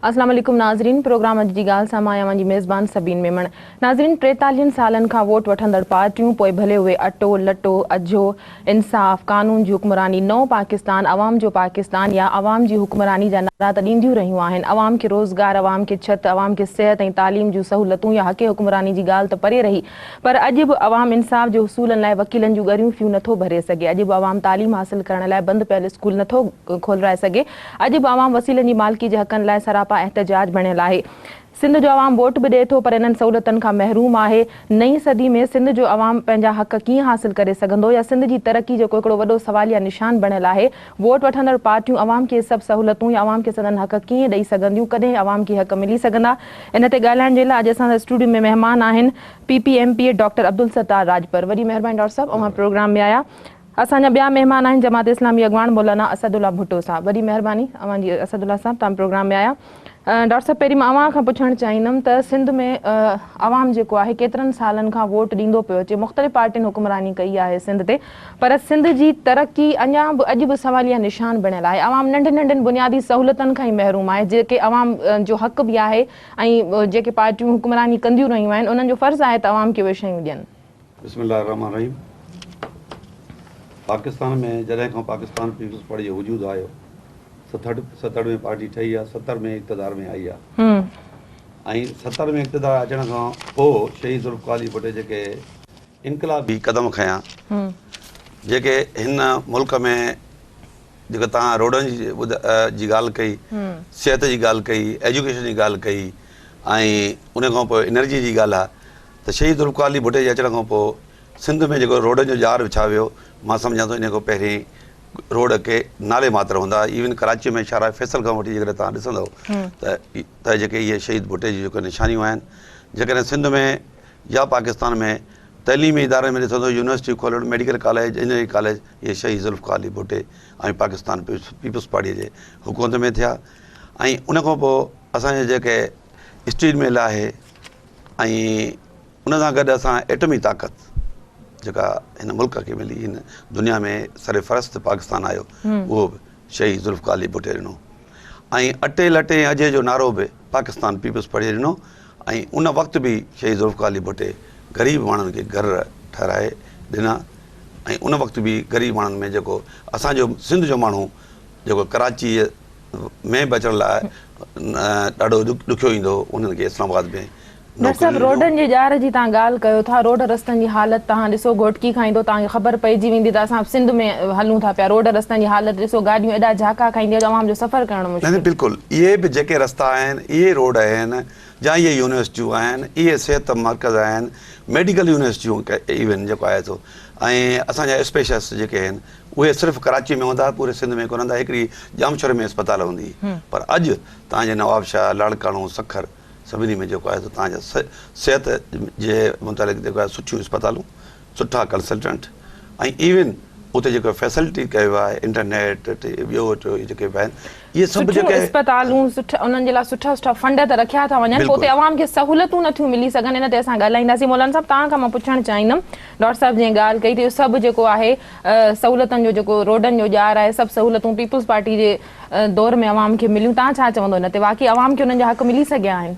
अस्सलाम वालेकुम नाज़रीन, प्रोग्राम अॼु जी ॻाल्हि सां मां जी मेज़बान सबीन मेमण। नाज़रीन, 43 सालनि खां वोट वठंदड़ पार्टियूं, पोइ भले उहे अटो लटो अजो इंसाफ़ कानून जी हुक्मरानी नओं पाकिस्तान अवाम जो पाकिस्तान या अवाम जी हुक्मरानी जा नारा त ॾींदियूं रहियूं आहिनि। अवाम खे रोज़गार, अवाम खे छत, अवाम खे सिहत ऐं तालीम जूं सहूलतूं या हक़ हुक्मरानी जी ॻाल्हि त परे रही, पर अॼु बि अवाम इंसाफ़ जे उसूलनि लाइ वकीलनि जूं ॻरियूं फियूं नथो भरे सघे। अॼु बि अवाम तालीम हासिल करण लाइ बंदि पियल स्कूल नथो खोलाए सघे। अॼु बि अवाम वसीलनि जी मालिकी जे हक़नि लाइ सरापा एहतजाज बणियल आहे। सिंध जो अवाम वोट बि ॾिए थो, पर इन्हनि सहूलतनि खां महरूम आहे। नई सदी में सिंध जो अवाम पंहिंजा हक़ कीअं हासिल करे सघंदो या सिंध जी तरक़ी जो हिकिड़ो वॾो सवालिया निशान बणियल आहे। वोट वठंदड़ पार्टियूं अवाम खे सभु सहूलतूं या अवाम खे सदन हक़ कीअं ॾेई सघंदियूं, कॾहिं अवाम खे हक़ मिली सघंदा। इन ते ॻाल्हाइण जे लाइ अॼु असांजे स्टूडियो में महिमान आहिनि PPMP डॉक्टर अब्दुल सत्तार राजपर। वॾी महिरबानी डॉक्टर साहब, अवां प्रोग्राम में आया। असांजा ॿिया महिमान आहिनि जमात इस्लामी अॻवान मौलाना असदुल्ला भुट्टो साहब। वॾी महिरबानी अवां जी असदुल्ला साहब, तव्हां प्रोग्राम में आया। डॉक्टर साहब, पहिरीं मां अवां खां पुछणु चाहींदमि त सिंध में अवाम जेको आहे केतिरनि सालनि खां वोट ॾींदो पियो अचे, मुख़्तलिफ़ पार्टियुनि हुक्मरानी कई आहे सिंध ते, पर सिंध जी तरक़ी अञा बि अॼु बि सवालिया निशान बणियल आहे। अवाम नंढनि नंढनि बुनियादी सहूलतनि खां ई महरूम आहे, जेके अवाम जो हक़ बि आहे ऐं जेके पार्टियूं हुक्मरानी कंदियूं रहियूं आहिनि उन्हनि जो फ़र्ज़ु आहे त अवाम खे उहे शयूं ॾियनि। बिस्मिल्लाहिर्रहमानिर्रहीम। पाकिस्तान में जॾहिं खां पाकिस्तान पीपल्स पार्टी जो वजूद आयो, 67 में पार्टी ठही आहे, 70 में इक़्तिदार में आई आहे। ऐं 70 में इक़्तिदार अचण खां पोइ शहीद ज़ुल्फ़िकार अली भुट्टो जेके इनक़लाबी क़दम खयां, जेके हिन मुल्क में जेको तव्हां रोडनि जी ॻाल्हि कई, सिहत जी ॻाल्हि कई, एजुकेशन जी ॻाल्हि कई ऐं उन खां पोइ एनर्जी जी ॻाल्हि आहे, त शहीद ज़ुल्फ़िकार अली भुट्टे जे अचण खां पोइ सिंध में जेको रोडनि जो जार विछा वियो, मां सम्झां थो इन खां पहिरीं रोड के नाले मात्र हूंदा। इवन कराची में शारा फैसल खां वठी जेकॾहिं तव्हां ॾिसंदव त जेके इहे शहीद भुट्टे जी जेके निशानियूं आहिनि, जेकॾहिं सिंध में या पाकिस्तान में तइलीमी इदारे में ॾिसंदो, यूनिवर्सिटी खोलण, मेडिकल कॉलेज, इंजीनियरिंग कॉलेज, इहे शहीद ज़ुल्फ़िकार अली भुट्टे ऐं पाकिस्तान पीपल्स पार्टीअ जे हुकूमत में थिया। ऐं उन खां पोइ असांजे जेके स्टील मिल आहे ऐं उन सां गॾु असां एटमी ताक़त जेका हिन मुल्क खे मिली, हिन दुनिया में सरफ़रस्त पाकिस्तान आयो, उहो बि शहीद ज़ुल्फ़िकार अली भुट्टे ॾिनो। ऐं अटे लटे अजे जो नारो बि पाकिस्तान पीपल्स पार्टी ॾिनो। ऐं उन वक़्तु बि शहीद ज़ुल्फ़िकार अली भुट्टे ग़रीब माण्हुनि खे घर ठाराए ॾिना। ऐं उन वक़्तु बि ग़रीब माण्हुनि में जेको असांजो सिंध जो माण्हू जेको कराची में बचण लाइ ॾाढो ॾुखियो ईंदो, उन्हनि खे इस्लामाबाद में डॉक्टर साहब, रोडनि जे जार जी तव्हां ॻाल्हि कयो था, रोड रस्तनि जी हालत तव्हां ॾिसो, घोटकी खां ईंदो तव्हांखे ख़बर पइजी वेंदी त असां सिंध में हलूं था पिया। रोड रस्तनि जी हालत ॾिसो, गाॾियूं एॾा झाका खाईंदियूं, अवाम जो सफ़र करणु मुश्किल। बिल्कुलु, इहे बि जेके रस्ता आहिनि, इहे रोड आहिनि, या इहे यूनिवर्सिटियूं आहिनि, इहे सिहत मर्कज़ आहिनि, मेडिकल यूनिवर्सिटियूं इवन जेको आहे थो, ऐं असांजा स्पेशलिस्ट जेके आहिनि उहे सिर्फ़ु कराची में हूंदा, पूरे सिंध में कोन हूंदा। हिकिड़ी जामशोर में अस्पताल हूंदी, पर अॼु तव्हांजे नवाबशाह, लाड़काणो, सखर सभिनी में जेको आहे त तव्हांजा सिहत जे मुतालिक़ जेको आहे सुठियूं अस्पतालूं, सुठा कंसल्टेंट ऐं इवन उते जेको फैसिलिटी कयो आहे, इंटरनेट ॿियो जेके बि आहिनि, इहे सभु जेके अस्पतालूं सुठा, उन्हनि जे लाइ सुठा सुठा फंड त रखिया था वञनि, पोइ अवाम खे सहूलतूं नथियूं मिली सघनि। इन ते असां ॻाल्हाईंदासीं। मौलाना साहब, तव्हां खां मां पुछणु चाहींदमि, डॉक्टर साहब जीअं ॻाल्हि कई त सभु जेको आहे सहूलतनि जो जेको रोडनि जो ॼार आहे, सभु सहूलतूं पीपल्स पार्टी जे दौर में अवाम खे मिलियूं। तव्हां छा चवंदो इन ते? वाक़ई अवाम खे उन्हनि जा हक़ मिली सघिया आहिनि?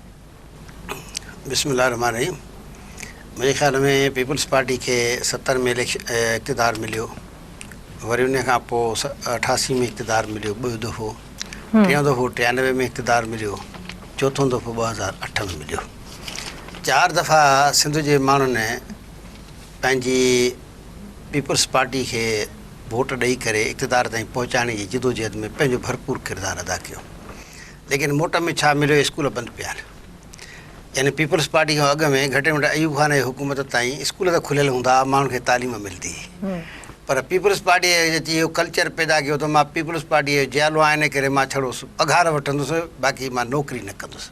बिस्मिल्लाहिर्रहमानिर्रहीम। मुंहिंजे ख़्याल में पीपल्स पार्टी खे 70 में इक़्तिदार मिलियो, वरी उन खां पोइ 88 में इक़्तिदार मिलियो, ॿियो दफ़ो, टियों दफ़ो 93 में इक़्तिदार मिलियो, चोथों दफ़ो 2008 में मिलियो। 4 दफ़ा सिंध जे माण्हुनि पंहिंजी पीपल्स पार्टी खे वोट ॾेई करे इक़्तिदार ताईं पहुचाइण जी जिदोजहद में पंहिंजो भरपूर किरदारु अदा कयो। लेकिन मोट में छा मिलियो? स्कूल बंदि पिया आहिनि। यानी पीपल्स पार्टी खां अॻु में घटि में घटि अयूब खान जी हुकूमत ताईं स्कूल त खुलियल हूंदा, माण्हुनि खे तालीम मिलंदी। पर पीपल्स पार्टीअ जे इहो कल्चर पैदा कयो त मां पीपल्स पार्टीअ जो जियालो आहे, इन करे मां छड़ो पघार वठंदुसि, बाक़ी मां नौकिरी न कंदुसि।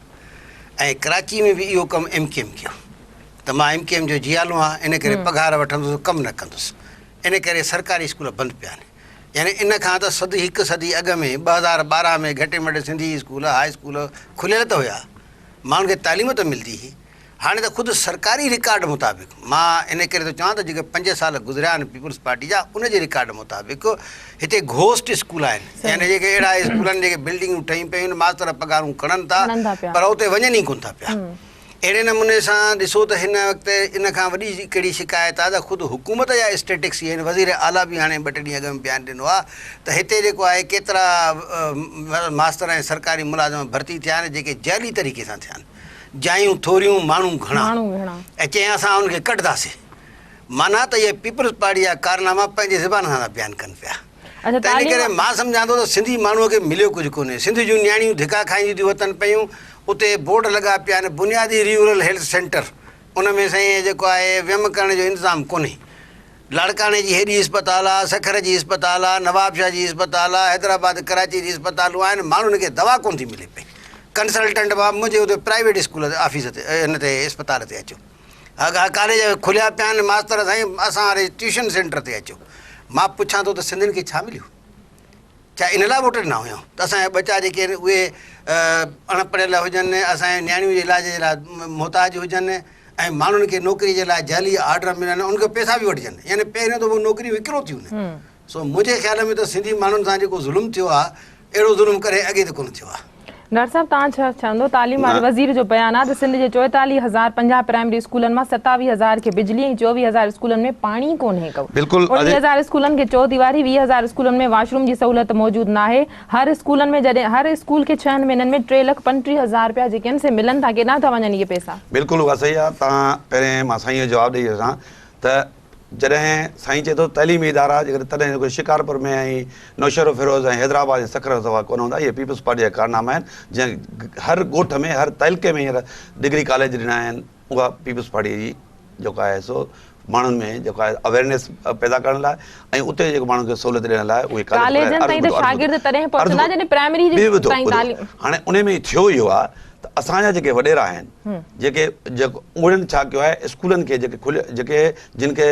ऐं कराची में बि इहो कमु MKM कयो त मां MKM जो जियालो आहे, इन करे पघार वठंदुसि, कमु न कंदुसि। इन करे सरकारी स्कूल बंदि पिया आहिनि। यानी इन खां त हिकु सदी अॻु में 2012 में घटि में घटि सिंधी स्कूल, हाई स्कूल खुलियल त हुया, माण्हुनि खे तालीम त मिलंदी हुई, हाणे त ख़ुदि सरकारी रिकॉर्ड मुताबिक़ मां इन करे थो चवां त जेके 5 साल गुज़रिया आहिनि पीपल्स पार्टी जा उनजे रिकॉर्ड मुताबिक़ हिते घोस्ट स्कूल आहिनि यानी जेके अहिड़ा स्कूल आहिनि जेके बिल्डिंगूं ठही पियूं आहिनि मास्तर पघारूं खणनि था पर उते वञनि ई कोन था पिया अहिड़े नमूने सां ॾिसो त हिन वक़्तु इन खां वॾी कहिड़ी शिकायत आहे त ख़ुदि हुकूमत जा स्टेटिक्स आहिनि वज़ीर आला बि हाणे 2 ॾींहं अॻु में बयानु ॾिनो आहे त हिते जेको आहे केतिरा मास्तर ऐं सरकारी मुलाज़िम भर्ती थिया आहिनि जेके जैली तरीक़े सां थिया आहिनि जायूं थोरियूं माण्हू घणा ऐं चई असां उनखे कढंदासीं माना त इहे पीपल्स पार्टी जा कारनामा पंहिंजे ज़बान सां था बयानु कनि पिया त इन करे मां सम्झां थो त सिंधी माण्हूअ खे मिलियो कुझु कोन्हे सिंध जूं नियाणियूं धिका खाईंदियूं थियूं वतन पियूं उते बोर्ड लॻा पिया आहिनि बुनियादी रूरल हेल्थ सेंटर उन में साईं जेको आहे वियम करण जो इंतज़ाम कोन्हे लाड़काणे जी हेॾी इस्पताल आहे सखर जी इस्पताल आहे नवाबशाह जी इस्पताल आहे हैदराबाद कराची जी इस्पतालूं आहिनि माण्हुनि खे दवा कोन थी मिले पई कंसल्टेंट बाबा मुंहिंजे उते प्राइवेट स्कूल ते ऑफिस ते हिन ते इस्पताल ते अचो अॻा कॉलेज खुलिया पिया आहिनि मास्तर साईं असां हाणे ट्यूशन सेंटर ते अचो मां पुछां थो त सिंधियुनि खे छा मिलियो छा इन लाइ वोट ॾिना हुया त असांजा बचा जेके आहिनि उहे अणपढ़ियल हुजनि असांजे नियाणियूं जे इलाज जे लाइ मुहताज हुजनि ऐं माण्हुनि खे नौकिरी जे लाइ जाली ऑर्डर मिलनि उनखे पैसा बि वठिजनि यानी पहिरियों त उहो नौकिरी विकिरो थियूं न सो मुंहिंजे ख्याल में त सिंधी माण्हुनि सां जेको ज़ुल्म थियो आहे अहिड़ो ज़ुल्म करे अॻे त कोन थियो आहे डॉक्टर साहब तव्हां छा चवंदो तालीम वारे वज़ीर जो बयानु आहे त सिंध जे 44,050 प्राइमरी स्कूलनि मां 27,000 खे बिजली ऐं 24,000 स्कूलनि में पाणी कोन्हे को 19,000 स्कूलनि खे चौदीवारी 20,000 स्कूलनि में वॉशरूम जी सहूलियत मौजूदु न आहे हर स्कूलनि में जॾहिं हर स्कूल खे 6 महीननि में 3,35,000 रुपया जेके आहिनि से मिलनि था केॾां था वञनि इहे पैसा बिल्कुलु उहा सही आहे तव्हां पहिरें मां साईं जो जवाबु ॾेई रहियां त जॾहिं साईं चए थो तइलीमी इदारा जेकर तॾहिं जेको शिकारपुर में ऐं नौशरो फिरोज़ ऐं हैदराबाद ऐं सखर सभा कोन हूंदा इहे पीपल्स पार्टी जा कारनामा आहिनि जंहिं हर ॻोठ में हर तइलके में हींअर डिग्री कॉलेज ॾिना आहिनि उहा पीपल्स पार्टी जी जेको आहे सो माण्हुनि में जेको आहे अवेयरनेस पैदा करण लाइ ऐं उते जेको माण्हुनि खे सहूलियत ॾियण लाइ उहे हाणे उन में थियो इहो आहे त असांजा जेके वॾेरा आहिनि जेके जेको उन्हनि छा कयो आहे स्कूलनि खे जेके जेके जिन खे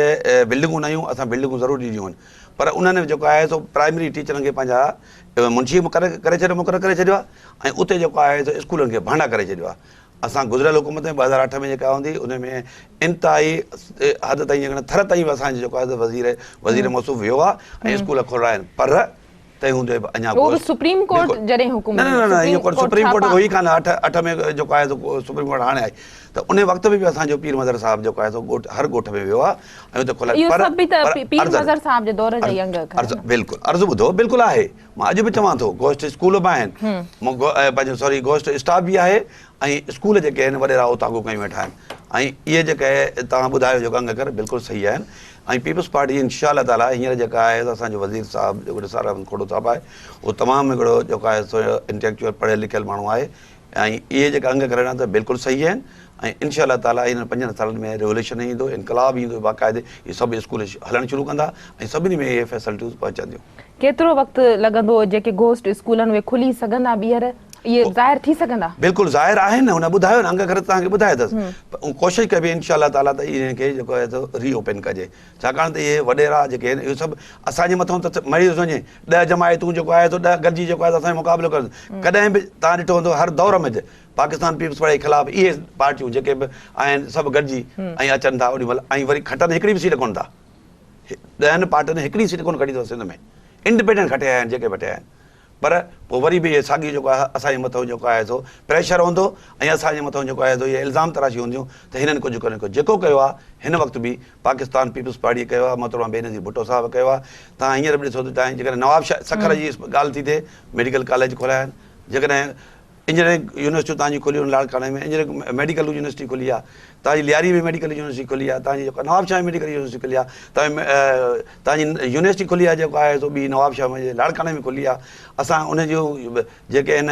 बिल्डिंगूं न आहियूं असां बिल्डिंगूं ज़रूरु ॾिनियूं आहिनि पर उन्हनि जेको आहे सो प्राइमरी टीचरनि खे पंहिंजा मुंशी मुक़ररु करे छॾियो आहे ऐं उते जेको आहे सो स्कूलनि खे भांडा करे छॾियो आहे असां गुज़िरियल हुकूमत में 2008 में जेका हूंदी उन में इंतिहाई हद ताईं थर ताईं असांजो जेको आहे वज़ीर मौसूफ़ वियो आहे ऐं स्कूल खोलिया आहिनि पर तंहिं हूंदे बि अञा सुप्रीम कोर्ट जॾहिं हुकुम न इहो सुप्रीम कोर्ट हुई कान 8 में जेको आहे सुप्रीम कोर्ट हाणे आई त उन वक़्त में बि असांजो पीर मदर साहिबु जेको आहे सो हर ॻोठ में वियो आहे ऐं हुते बिल्कुलु अर्ज़ु ॿुधो बिल्कुलु आहे मां अॼु बि चवां थो गोश्त स्कूल बि आहिनि पंहिंजो सॉरी गोश्त स्टाफ बि आहे ऐं स्कूल जेके आहिनि वॾेरा उतागो कयूं वेठा आहिनि ऐं इहे जेके तव्हां ॿुधायो जेको अंग कर बिल्कुलु सही आहिनि ऐं पीपल्स पार्टी इंशाअल्लाह ताला हींअर जेका आहे असांजो वज़ीर साहिबु जेको निसार अहमद खोड़ो साहिबु आहे उहो तमामु हिकिड़ो जेको आहे सो इंटेलेक्चुअल पढ़ियल लिखियल माण्हू आहे ऐं इहे जेका अंग करण त बिल्कुलु सही आहिनि ऐं इंशाअल्लाह ताला इन 5 सालनि में रिवोल्यूशन ईंदो इनकलाब ईंदो बाक़ाइदे इहे सभु स्कूल हलणु शुरू कंदा ऐं सभिनी में इहे फैसिलिटियूं पहुचंदियूं केतिरो वक़्तु लॻंदो जेके घोस्ट स्कूलनि उहे खुली सघंदा ॿीहर इहे ज़ाहिर थी सघंदा बिल्कुलु ज़ाहिर आहिनि हुन ॿुधायो न अंग घर तव्हांखे ॿुधाए अथसि कोशिशि कबी इंशाअल्लाह ताला त इनखे जेको आहे रीओपन कजे छाकाणि त इहे वॾेरा जेके आहिनि इहे सभु असांजे मथां त मरीज़ वञे 10 जमायतूं जेको आहे 10 गॾिजी जेको आहे असांजो मुक़ाबिलो कनि कॾहिं बि तव्हां ॾिठो हूंदो हर दौर में पाकिस्तान पीपल्स पार्टी जे ख़िलाफ़ु इहे पार्टियूं जेके बि आहिनि सभु गॾिजी ऐं अचनि था ओॾी महिल ऐं वरी खटनि हिकिड़ी बि सीट कोन था 10 पार्टियुनि हिकिड़ी सीट कोन खटी अथव सिंध में इंडिपेंडेंट खटिया आहिनि जेके वेठा आहिनि पर पोइ वरी बि इहे साॻी जेको आहे असांजे मथां जेको आहे सो प्रेशर हूंदो ऐं असांजे मथां जेको आहे सो इहे इल्ज़ाम तराशी हूंदियूं त हिननि कुझु कोन्हे को जेको कयो आहे हिन वक़्तु बि पाकिस्तान पीपल्स पार्टी कयो आहे मोहतरमा बेनज़ीर भुट्टो साहिबु कयो आहे तव्हां हींअर बि ॾिसो त तव्हां जेकॾहिं नवाबशाह सखर जी ॻाल्हि थी थिए मेडिकल कॉलेज खोलिया आहिनि जेकॾहिं इंजीनियरिंग यूनिवर्सिटियूं तव्हांजी खोलियूं लाड़काणे में इंजीनियरिंग मेडिकल यूनिवर्सिटी खुली आहे तव्हांजी लियारी में मेडिकल यूनिवर्सिटी खुली आहे तव्हांजी जेको नवाबशाह में मेडिकल यूनिवर्सिटी खुली आहे तव्हांजी यूनिवर्सिटी खुली आहे जेको आहे सो ॿी नवाबशाह में लाड़काणे में खुली आहे असां उन जूं जेके हिन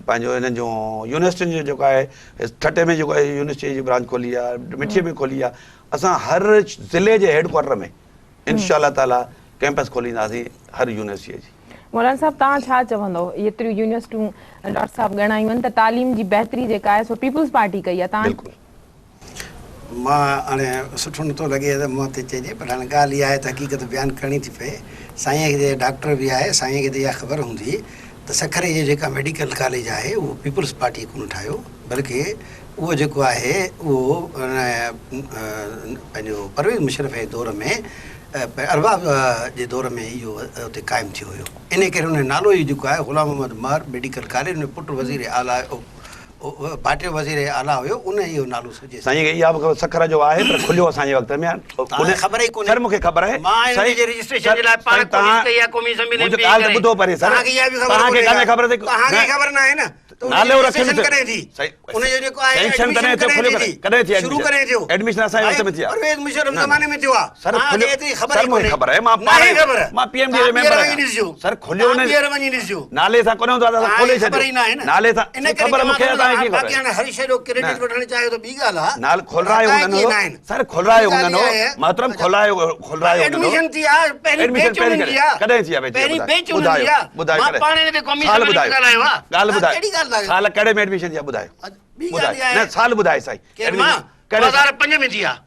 पंहिंजो हिननि जूं यूनिवर्सिटियुनि जो जेको आहे ठटे में जेको आहे यूनिवर्सिटी जी ब्रांच खोली आहे मिठीअ में खोली आहे असां हर ज़िले जे हेडक्वाटर में इंशाअल्लाह ताला कैंपस खोलींदासीं हर यूनिवर्सिटीअ जी मौलाना साहब तव्हां छा चवंदो एतिरियूं यूनिवर्सिटियूं डॉक्टर साहब ॻणायूं आहिनि त तालीम जी बहितरी जेका आहे सो पीपल्स पार्टी कई आहे तव्हां मां हाणे सुठो नथो लॻे त मूं ते चइजे पर हाणे ॻाल्हि इहा आहे त हक़ीक़त बयानु करणी थी पए साईं खे डॉक्टर बि आहे साईं खे त इहा ख़बर हूंदी त सखरे जो जेका मेडिकल कॉलेज आहे उहो पीपल्स पार्टी कोन ठाहियो, बल्कि उहो जेको आहे उहो पंहिंजो परवेज़ मुशर्रफ जे दौर में अरबाब जे दौर में इहो उते क़ाइमु थियो हुयो। इन करे हुन नालो ई जेको आहे ग़ुलाम मोहम्मद महर मेडिकल कॉलेज, हुन पुटु वज़ीर आला भाटियो वज़ीर आला हुयो, उन इहो नालो सजे साईं खे इहा बि सखर जो आहे पर खुलियो असांजे वक़्त में तव्हांखे ख़बर ई कोन्हे। सर मूंखे ख़बर आहे मां हिन जे रजिस्ट्रेशन जे लाइ पाण कोशिश कई आहे क़ौमी असेंबली में ॻाल्हि त ॿुधो परे सर, तव्हांखे इहा बि ख़बर तव्हांखे कान्हे ख़बर अथई तव्हांखे ख़बर न आहे न नालो रखियो कॾहिं थी उन जो जेको आहे सेंक्शन कॾहिं थियो खुलियो कॾहिं थी शुरू कॾहिं थियो एडमिशन असांजे वक़्त में थी आहे परवेज़ मुशर्रफ ज़माने में थियो आहे सर तव्हांखे एतिरी ख़बर सर ई मूंखे कोन्हे। ख़बर आहे मां न आहे ख़बर मां पीएमडी जो मेंबर आहियां सर खुलियो न ॿीहर वञी ॾिसजो नाले सां कोन हूंदो आहे त खोले ख़बर ई न आहे छॾियो न नाले सां इन करे ख़बर मूंखे तव्हांखे कीअं बाक़ी ख़बर हाणे हर शइ जो क्रेडिट वठणु चाहियो त ॿी ॻाल्हि आहे नाल खोलरायो हुननि सर खोलरायो हुननि मोहतरम खोलरायो एडमिशन थी आहे पहिरीं बैच हुननि जी आहे कॾहिं थी आहे पहिरीं बैच हुननि जी आहे ॿुधायो मां पाण हिन ते क़ौमी साल असेंबली में ॻाल्हायो आहे ॻाल्हि ॿुधायो कहिड़ी ॻाल्हि आहे साल कहिड़े में एडमिशन थी आहे ॿुधायो ॿी ॻाल्हि इहा न आहे साल ॿुधाए साईं केरु मां 2005 में थी आहे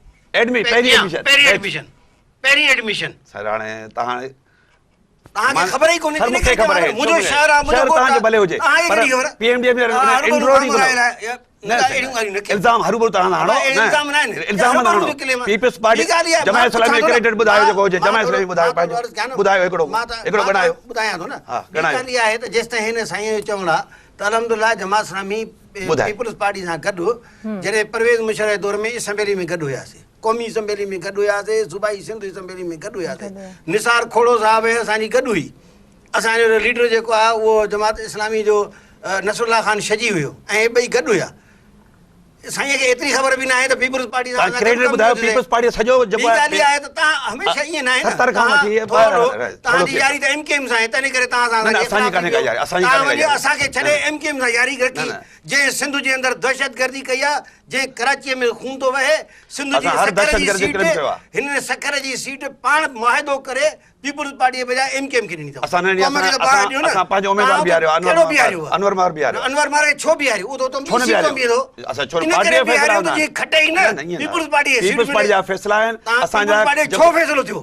पहिरीं एडमिशन सर हाणे तव्हां तव्हांखे ख़बर ई कोन्हे सर मूंखे ख़बर आहे मुंहिंजो शहर आहे मुंहिंजो तव्हांखे भले हुजे पर पीएमडी में इल्ज़ाम हरू तव्हां हाणो इल्ज़ाम न आहिनि इल्ज़ाम न हाणो peoples party Jamaat Islami credit ॿुधायो जेको हुजे जमात इस्लामी ॿुधायो पंहिंजो ॿुधायो हिकिड़ो ॻणायो ॿुधायां थो न हा ॻणायो ॻाल्हि इहा आहे त जेसिताईं हिन साईं जो चवणु आहे त अलहमदुलिल्लाह जमात इस्लामी पीपल्स पार्टी सां गॾु जॾहिं परवेज़ मुशर्रफ जे दौर में असेंबली में गॾु हुयासीं, क़ौमी असेंबली में गॾु हुयासीं, सूबाई सिंध असेंबली में गॾु हुयासीं, निसार खोड़ो साहिब असांजी गॾु हुई, असांजो लीडर जेको आहे उहो जमात इस्लामी जो नसरुल्लाह ख़ान शजी हुयो ऐं ॿई गॾु हुया। साईं खे एतिरी ख़बर बि न आहे त पीपल्स पार्टी सां क्रेडिट ॿुधायो पीपल्स पार्टी सॼो जेको ॻाल्हि इहा आहे त तव्हां हमेशह ईअं न आहे तव्हांजी यारी त एमकेएम सां आहे, तंहिं करे असांखे छॾे एमकेएम सां यारी रखी जंहिं सिंध जे अंदरि दहशतगर्दी कई आहे, जंहिं कराचीअ में खून थो वहे, सिंध जी हिन सखर जी सीट पाण मुआहिदो करे पीपल्स पार्टी जे बजाय एमकेएम खे ॾिनी अथव। अनवर मार खे छो बीहारियो? उहो त खटे ई न पीपल्स पार्टी छो फ़ैसिलो थियो?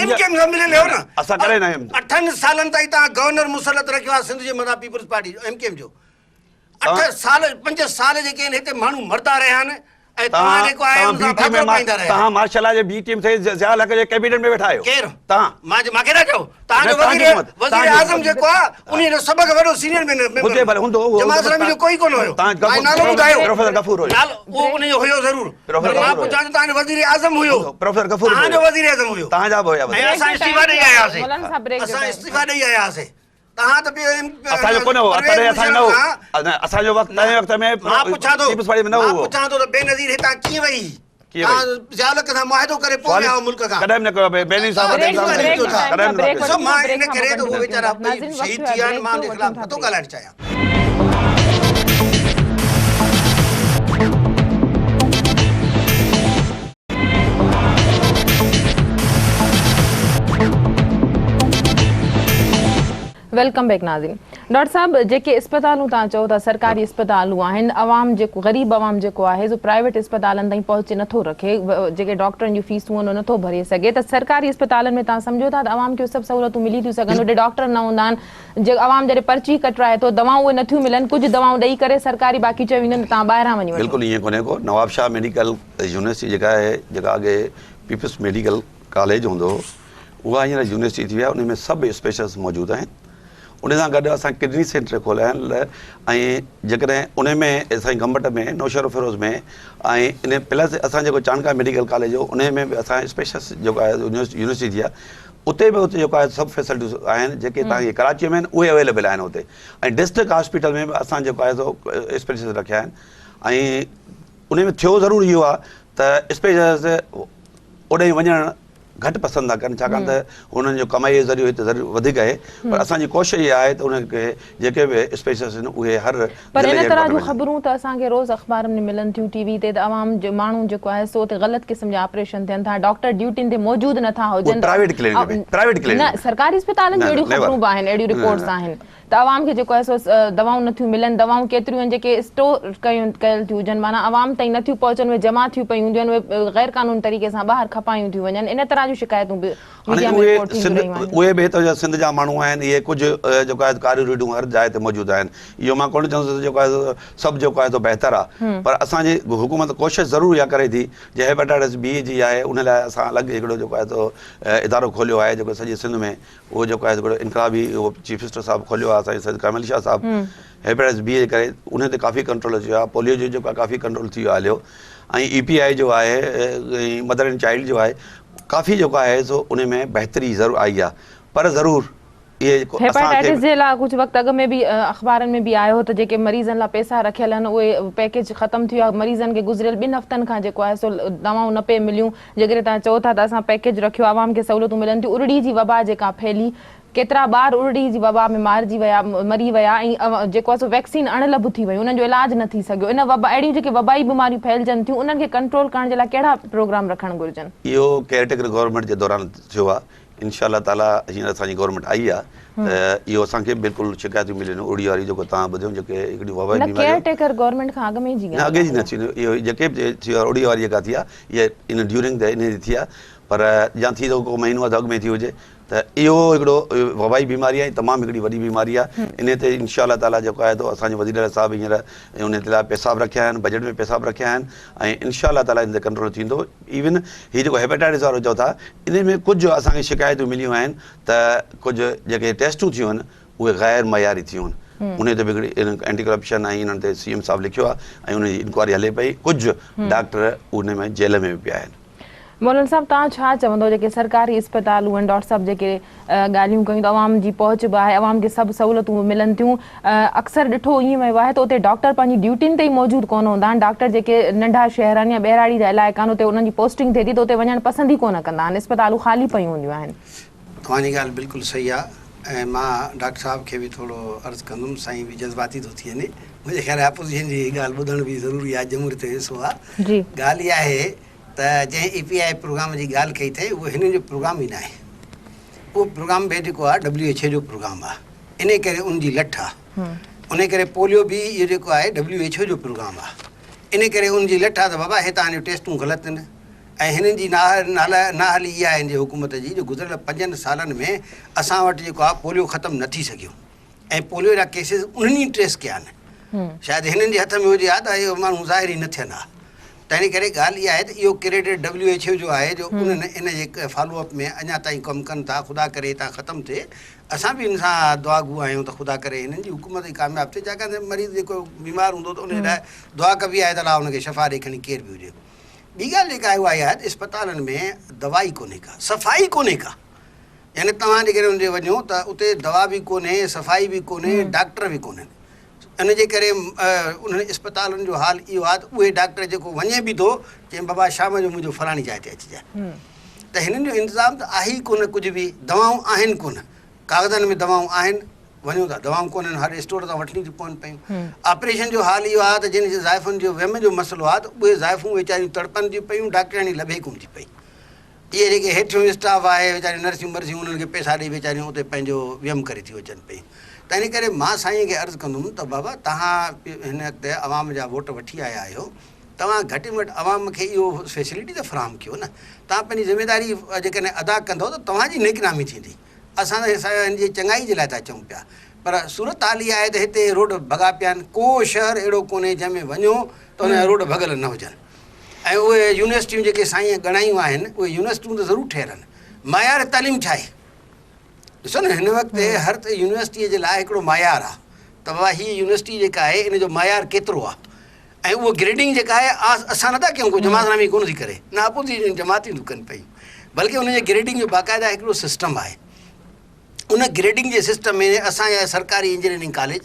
एमकेएम सां मिलियल हो न। 8 सालनि ताईं तव्हां गवर्नर मुसलत रखियो आहे सिंध जे मथां पीपल्स पार्टी एमकेएम जो। 8 साल 5 साल जेके आहिनि हिते माण्हू मरदा रहिया आहिनि ऐं तव्हां जेको आहे तव्हां माशाल्लाह जे बी टीम थे ज़ियाउल हक़ जे कैबिनेट में वेठा आहियो। केरु? तव्हां मां केॾा चओ तव्हांजो वज़ीर आज़म जेको आहे उन जो सभ खां वॾो सीनियर हुजे भले हूंदो जमात इस्लामी जो कोई कोन हुयो। नालो ॿुधायो? प्रोफेसर गफूर हुयो। नालो उहो उन जो हुयो ज़रूर। मां पुछां थो तव्हांजो वज़ीर आज़म हुयो? प्रोफेसर गफूर तव्हांजो वज़ीर आज़म हुयो? तव्हांजा बि हुया। असां इस्तीफ़ा ॾेई आयासीं, तव्हां त असांजो कोन हो, असांजो न हो, असांजो वक़्तु तव्हांजे वक़्त में मां पुछां थो पीपल्स पार्टी में न हो। पुछां थो त बेनज़ीर हितां कीअं वई? ज़ियाउल सां मुआहिदो करे पोइ विया मुल्क खां? कॾहिं न कयो बेनी साहब मां इन करे त उहे वीचारा शहीद थी विया आहिनि। मां उनजे ख़िलाफ़ नथो ॻाल्हाइणु चाहियां। वेलकम बैक नाज़रीन। डॉक्टर साहब जेके अस्पतालूं तव्हां चओ था सरकारी अस्पतालूं आहिनि, अवाम जेको ग़रीब अवाम जेको आहे जो प्राइवेट अस्पतालनि ताईं पहुचे नथो रखे, जेके डॉक्टरनि जूं फीसूं आहिनि नथो भरे सघे, त सरकारी अस्पतालनि में तव्हां सम्झो था त अवाम खे सभु सहूलियतूं मिली थियूं सघनि, होॾे डॉक्टर न हूंदा आहिनि, जे अवाम जॾहिं पर्ची कटराए थो दवाऊं उहे नथियूं मिलनि, कुझु दवाऊं ॾेई करे सरकारी बाक़ी चयो वञनि तव्हां ॿाहिरां वञी वञो। बिल्कुलु ईअं कोन्हे को। नवाब शाह मेडिकल यूनिवर्सिटी जेका आहे, जेका अॻे पीपल्स मेडिकल कॉलेज हूंदो उहा हींअर यूनिवर्सिटी थी विया, उन में सभु स्पेशलिस्ट मौजूदु आहिनि। उन सां गॾु असां किडनी सेंटर खोलिया आहिनि ऐं जेकॾहिं उन में असांजी गंबट में नौशर फिरोज़ में ऐं इन प्लस असां जेको चाणका मेडिकल कॉलेज हो उन में बि असां स्पेशलिस्ट जेको आहे यूनिवर्सिटी थी आहे, उते बि उते जेको आहे सभु फैसिलिटीज़ आहिनि जेके तव्हांखे कराचीअ में आहिनि उहे अवेलेबल आहिनि उते। ऐं डिस्ट्रिक्ट हॉस्पिटल में बि असां जेको आहे सो स्पेशलिस्ट रखिया आहिनि। ऐं उन में थियो ज़रूरु इहो आहे त स्पेशलिस्ट ओॾे वञणु घटि पसंदि था कनि, छाकाणि त हुननि जो कमाई जो ज़रियो हिते ज़रूरु वधीक आहे, पर असांजी कोशिशि इहा आहे त उनखे जेके बि स्पेशलिस्ट आहिनि उहे हर पर इन तरह जूं ख़बरूं त असांखे रोज़ अख़बार में मिलनि थियूं, टीवी ते, त अवाम जो माण्हू जेको आहे सो ते ग़लति क़िस्म जा ऑपरेशन थियनि था, डॉक्टर ड्यूटियुनि ते मौजूदु नथा हुजनि। प्राइवेट क्लिनिक न सरकारी अस्पतालनि जूं अहिड़ियूं ख़बरूं बि आहिनि, अहिड़ियूं रिपोर्ट्स आहिनि त आवाम खे जेको आहे सो दवाऊं नथियूं मिलनि, दवाऊं केतिरियूं आहिनि जेके स्टोर कयल थियूं हुजनि, माना आवाम ताईं नथियूं पहुचनि, उहे जमा थियूं पयूं हूंदियूं आहिनि, उहे गैर कानूनी तरीक़े सां ॿाहिरि खपायूं थियूं वञनि, इन तरह जूं शिकायतूं बि मीडिया में रिपोर्ट थींदियूं रहियूं आहिनि। उहे बि हिते जा सिंध जा माण्हू आहिनि, इहे कुझु जेको आहे कारियूं रीडियूं हर जाइ ते मौजूदु आहिनि। इहो मां कोन चवंदुसि जेको आहे सभु जेको आहे बहितर आहे, पर असांजी हुकूमत कोशिशि ज़रूरु इहा करे थी, जे हेपेटाइटिस बी जी आहे उन लाइ असां अलॻि हिकिड़ो जेको आहे इदारो खोलियो आहे, जेको सॼे सिंध में उहो जेको आहे हिकिड़ो इनकलाबी उहो चीफ मिनिस्टर साहिबु खोलियो आहे, असांजे सैयद कामिल शाह साहिबु। हेपेटाइटिस बी जे करे उन ते काफ़ी कंट्रोल अची वियो आहे, पोलियो जो जेको आहे काफ़ी कंट्रोल थी वियो आहे हलियो, ऐं EPI जो आहे मदर एंड चाइल्ड जो आहे काफ़ी जेको आहे सो उन में बहितरी ज़रूरु आई आहे, पर ज़रूरु हेपेटाइटिस जे लाइ कुझु वक़्तु अॻु में बि अख़बारनि में बि आयो हो त जेके मरीज़नि लाइ पैसा रखियल आहिनि उहे पैकेज ख़तमु थी वियो आहे, मरीज़नि खे गुज़िरियल 2 हफ़्तनि खां जेको आहे सो दवाऊं न पे मिलियूं, जेकॾहिं तव्हां चओ था त असां पैकेज रखियो, आवाम खे सहूलियतूं मिलनि थियूं। उरड़ी जी वबा जेका फैली, केतिरा ॿार उरड़ी जी वबा में मारिजी विया, मरी विया, ऐं जेको आहे सो वैक्सीन अणलभ थी वियूं, उन्हनि जो इलाज न थी सघियो। इन वबा अहिड़ियूं जेके वबाई बीमारियूं फैलजनि थियूं उन्हनि खे कंट्रोल करण जे लाइ कहिड़ा प्रोग्राम रखणु घुरिजनि? इहो केयरटेकर गवर्नमेंट जे दौरान थियो आहे, इंशाअल्लाह ताला हींअर असांजी गवर्नमेंट आई आहे त इहो असांखे बिल्कुलु शिकायतूं मिलियूं उड़ी वारी जेको तव्हां ॿुधियो जेके हिकिड़ी वबाई बीमारी केयरटेकर गवर्नमेंट खां अॻु में जी अॻे जी न थी, इहो जेके बि थी वियो उड़ी वारी जेका थी आहे इहा इन ड्यूरिंग द इन जी थी आहे, पर या थी त को महीनो अधु अॻु में थी हुजे, त इहो हिकिड़ो वबाई बीमारी आहे, तमामु हिकिड़ी वॾी बीमारी आहे। इन ते इंशाअल्लाह ताला जेको आहे असांजे वज़ीर साहिबु हींअर उन ते लाइ पैसा बि रखिया आहिनि, बजट में पैसा बि रखिया आहिनि, ऐं इंशाअल्लाह ताला इन ते कंट्रोल थींदो। इवन हीउ जेको हेपेटाइटिस वारो चओ था, इन में कुझु असांखे शिकायतूं मिलियूं आहिनि त कुझु जेके टेस्टूं थियूं आहिनि उहे गैर मयारी थियूं आहिनि, उन ते बि हिकिड़ी एंटी करप्शन ऐं इन्हनि ते CM साहिबु लिखियो आहे ऐं उनजी इंक्वायरी हले पई, कुझु डॉक्टर उन में जेल में बि पिया आहिनि। मौलाना साहब तव्हां छा चवंदो जेके सरकारी अस्पतालूं आहिनि, डॉक्टर साहब जेके ॻाल्हियूं कयूं त अवाम जी पहुच बि आहे, अवाम खे सभु सहूलियतूं मिलनि थियूं, अक्सर ॾिठो ईअं वियो आहे त उते डॉक्टर पंहिंजी ड्यूटियुनि ते ई मौजूदु कोन हूंदा आहिनि, डॉक्टर जेके नंढा शहर आहिनि या ॿहिराड़ी जा इलाइक़ा आहिनि उते उन्हनि जी पोस्टिंग थिए थी त उते वञणु पसंदि ई कोन कंदा आहिनि, अस्पतालूं ख़ाली पयूं हूंदियूं आहिनि। तव्हांजी ॻाल्हि बिल्कुलु सही आहे, ऐं मां डॉक्टर साहिब खे बि थोरो अर्ज़ु कंदुमि, साईं बि जज़्बाती थो थी वञे, मुंहिंजे ख़्याल अपोज़िशन जी ॻाल्हि ॿुधण बि ज़रूरी आहे, जमहूरियत जो हिसो आहे। जी ॻाल्हि इहा आहे त जंहिं EPI प्रोग्राम जी ॻाल्हि कई अथई उहो हिननि जो प्रोग्राम ई न आहे, उहो प्रोग्राम बि जेको आहे WHO जो प्रोग्राम आहे, इन करे उनजी लठ आहे, उन करे पोलियो बि इहो जेको आहे WHO जो प्रोग्राम आहे, इन करे उनजी लठ आहे त बाबा हे तव्हांजूं टेस्टूं ग़लति आहिनि। ऐं हिननि जी नाहली इहा आहे हिन जी हुकूमत जी जो गुज़िरियल 5 सालनि में असां वटि जेको आहे पोलियो ख़तमु न थी सघियो, ऐं पोलियो जा केसिस उन्हनि ई ट्रेस कया आहिनि, शायदि हिननि जे हथ में हुजे हा त इहो माण्हू ज़ाहिर ई न थियनि हा। त इन करे ॻाल्हि इहा आहे त इहो क्रेडिट WHO जो आहे जो उन्हनि इन जे फॉलोअप में अञा ताईं कमु कनि था, ख़ुदा करे हितां ख़तमु थिए, असां बि हिन सां दुआ गु आहियूं त ख़ुदा करे हिननि जी हुकूमत ई कामयाबु थिए, छाकाणि त मरीज़ जेको बीमार हूंदो त उन लाइ दुआ कबी आहे त अलाह हुनखे शफ़ा ॾे खणी केर बि हुजे। ॿी ॻाल्हि जेका आहे उहा आहे त अस्पतालनि में दवाई कोन्हे का, सफ़ाई कोन्हे का, यानी तव्हां जेकॾहिं उनजे वञो त उते दवा बि कोन्हे, सफ़ाई बि कोन्हे, डॉक्टर बि कोन्हनि, इन जे करे उन्हनि अस्पतालुनि जो हाल इहो आहे त उहे डॉक्टर जेको वञे बि थो चई बाबा शाम जो मुंहिंजो फलाणी जाइ ते अचिजांइ, त हिननि जो इंतज़ाम त आहे ई कोन, कुझु बि दवाऊं आहिनि कोन, कागज़नि में दवाऊं आहिनि, वञूं था दवाऊं कोन्हनि, हर स्टोर तां वठणी थियूं पवनि पियूं। ऑपरेशन जो हाल इहो आहे त जिन जे ज़ाइफ़ुनि जो विहम जो मसइलो आहे त उहे ज़ाइफ़ूं वीचारियूं तड़पनि थियूं पियूं, डॉक्टराणी लभे कोन थी पई, इहे जेके हेठियों स्टाफ आहे वीचारियूं नर्सियूं मर्सियूं उन्हनि खे पैसा ॾेई वीचारियूं उते पंहिंजो विहम करे थियूं अचनि पियूं। त इन करे मां साईं खे अर्ज़ु कंदुमि त बाबा तव्हां हिन वक़्तु आवाम जा वोट वठी आया आहियो, तव्हां घटि में घटि आवाम खे इहो फैसिलिटी त फ़राहम कयो न, तव्हां पंहिंजी ज़िमेदारी जेकॾहिं अदा कंदव त तव्हांजी नेकनामी थींदी, असां त हिन जी चङाई जे लाइ था चऊं पिया, पर सूरत हाल इहा आहे त हिते रोड भॻा पिया आहिनि, को शहर अहिड़ो कोन्हे जंहिंमें वञो त उन जा रोड भॻल न हुजनि, ऐं उहे यूनिवर्सिटियूं जेके साईं ॻणायूं आहिनि उहे यूनिवर्सिटियूं त ज़रूरु ठहियल आहिनि, मयार तालीम छा आहे ॾिसो न, हिन वक़्तु हर यूनिवर्सिटीअ जे लाइ हिकिड़ो मयार आहे त बाबा हीअ यूनिवर्सिटी जेका आहे इन जो मयार केतिरो आहे, ऐं उहो ग्रेडिंग जेका आहे असां नथा कयूं, को जमातनामी कोन थी करे, न अपोज़िशन जमातियूं थियूं कनि पियूं, बल्कि उनजे ग्रेडिंग जो बाक़ाइदा हिकिड़ो सिस्टम आहे, उन ग्रेडिंग जे सिस्टम में असांजा सरकारी इंजीनियरिंग कॉलेज,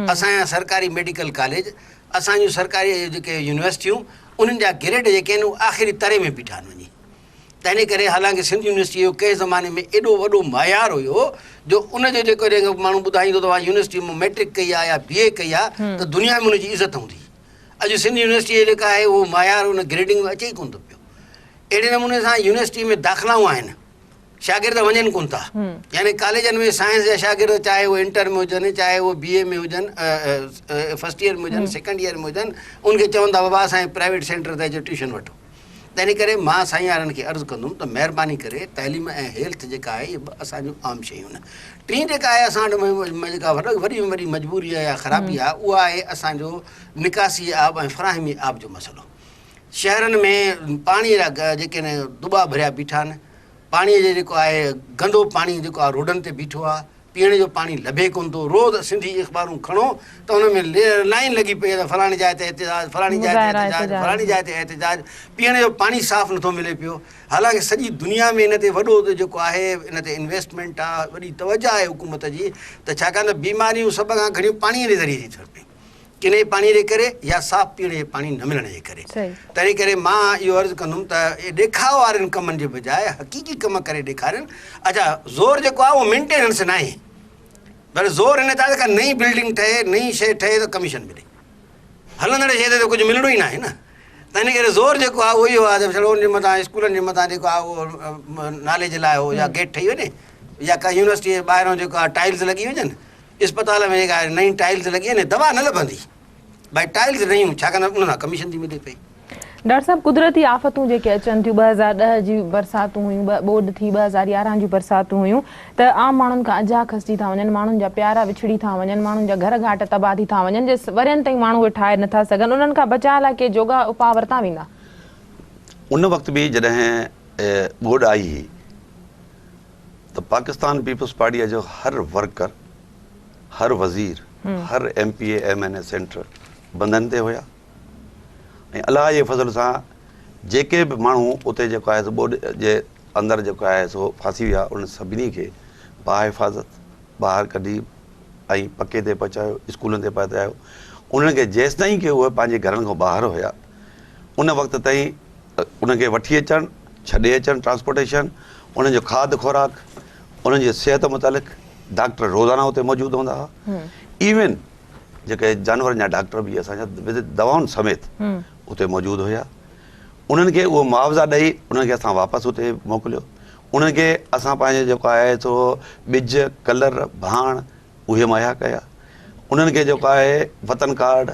असांजा सरकारी मेडिकल कॉलेज, असांजूं सरकारी जेके यूनिवर्सिटियूं उन्हनि जा ग्रेड जेके आहिनि उहे आख़िरी तरे में बीठा आहिनि वञी, त इन करे हालांकि सिंध यूनिवर्सिटी जो कंहिं ज़माने में एॾो वॾो मयार हुयो जो उनजो जेको माण्हू ॿुधाईंदो तव्हां यूनिवर्सिटी में मैट्रिक कई आहे या BA कई आहे त दुनिया में उनजी इज़त हूंदी, अॼु सिंध यूनिवर्सिटी जेका आहे उहो मयार उन ग्रेडिंग में अचे ई कोन थो पियो। अहिड़े नमूने सां यूनिवर्सिटी में दाख़िलाऊं आहिनि, शागिर्द वञनि कोन था। यानी कॉलेजनि में साइंस जा शागिर्द चाहे उहे इंटर में हुजनि, चाहे उहे BA में हुजनि, फर्स्ट ईयर में हुजनि, सेकेंड ईयर में हुजनि, उनखे चवनि था बाबा असांजे प्राइवेट सेंटर ते अचो ट्यूशन वठो। त इन करे मां साईं वारनि खे अर्ज़ु कंदुमि त महिरबानी करे तइलीम ऐं हेल्थ जेका आहे इहे असांजूं आम शयूं आहिनि। टी जेका आहे असां वटि जेका वॾी में वॾी मजबूरी आहे या ख़राबी आहे उहा आहे असांजो निकासी आब ऐं फ़राहमी आब जो मसइलो। शहरनि में पाणीअ जा जेके आहिनि दुॿा भरिया बीठा आहिनि, पाणीअ जो जेको आहे गंदो पाणी जेको आहे रोडनि ते बीठो आहे, पीअण जो पाणी लभे कोन थो। रोज़ सिंधी अख़बारूं खणो त हुन में लाइन लॻी पई आहे त फलाणी जाइ ते एहतिजाज, फलाणी जाइ ते एहतिजाज, फलाणी जाइ ते एहतिजाज। पीअण जो पाणी साफ़ु नथो मिले पियो। हालांकि सॼी दुनिया में इन ते वॾो जेको आहे इन ते इन्वेस्टमेंट आहे, वॾी तवजो आहे हुकूमत जी, त छाकाणि त बीमारियूं सभ खां घणियूं पाणीअ जे ज़रिए थी थियनि पियूं, किने पाणीअ जे करे या साफ़ु पीअण जे पाणी न मिलण जे करे। तंहिं करे मां इहो अर्ज़ु कंदुमि त इहे ॾेखाव वारनि कमनि जे बजाए हक़ीक़ी कम करे ॾेखारनि। अच्छा, ज़ोर जेको आहे उहो मेंटेनेंस न आहे, पर ज़ोर हिन था जेका नई बिल्डिंग ठहे, नई शइ ठहे त कमीशन मिले। हलंदड़ शइ ते त कुझु मिलणो ई न आहे न। त इन करे ज़ोर जेको आहे उहो इहो आहे त छड़ो उनजे मथां स्कूलनि जे मथां जेको आहे उहो नाले जे लाइ हो या गेट ठही वञे, या का यूनिवर्सिटी जे ॿाहिरां जेको आहे टाइल्स लॻी वञनि, इस्पताल में जेका नई टाइल्स लॻी वञे, दवा न लभंदी भाई, टाइल्स नयूं, छाकाणि उन सां कमीशन थी मिले पई। डॉक्टर साहब, कुदरती आफ़तूं जेके अचनि थियूं, 2010 जी बरसातूं हुयूं, ॿोॾि थी, 2011 जी बरसातूं हुयूं, त आम माण्हुनि खां अजा खसिजी था वञनि, माण्हुनि जा प्यारा विछड़ी था वञनि, माण्हुनि जा घर घाट तबाह थी था वञनि, जे वरियनि ताईं माण्हू उहे ठाहे नथा सघनि। उन्हनि खां बचाव लाइ के जोगा उपाउ वरिता वेंदा? उन वक़्तु बि जॾहिं ॿोॾि आई हुई त पाकिस्तान पीपल्स पार्टीअ जो हर वर्कर, हर वज़ीर, हर MPA MNA सेंटर बंधनि ते हुया। ऐं अलाह जे फज़ल सां जेके बि माण्हू उते जेको आहे सो ॿोॾि जे अंदरि जेको आहे सो फासी विया, उन सभिनी खे बाहिफ़ाज़त ॿाहिरि कढी ऐं पके ते पहुचायो, स्कूलनि ते पहुचायो। उन्हनि खे जेसि ताईं की उहे पंहिंजे घरनि खां ॿाहिरि हुया, उन वक़्त ताईं उनखे वठी अचणु, छॾे अचणु, ट्रांसपोर्टेशन, उन्हनि जो खाद खुराक, उन्हनि जी सिहत मुतालिक़ डॉक्टर रोज़ाना उते मौजूदु हूंदा हुआ। इवन जेके जानवरनि जा डॉक्टर बि असांजा दवाउनि समेत उते मौजूदु हुया। उन्हनि खे उहो मुआवज़ा ॾेई उन्हनि खे असां वापसि उते मोकिलियो। उन्हनि खे असां पंहिंजे जेको आहे सो ॿिज, कलर, भाण उहे मुहैया कया। उन्हनि खे जेको आहे वतन कार्ड,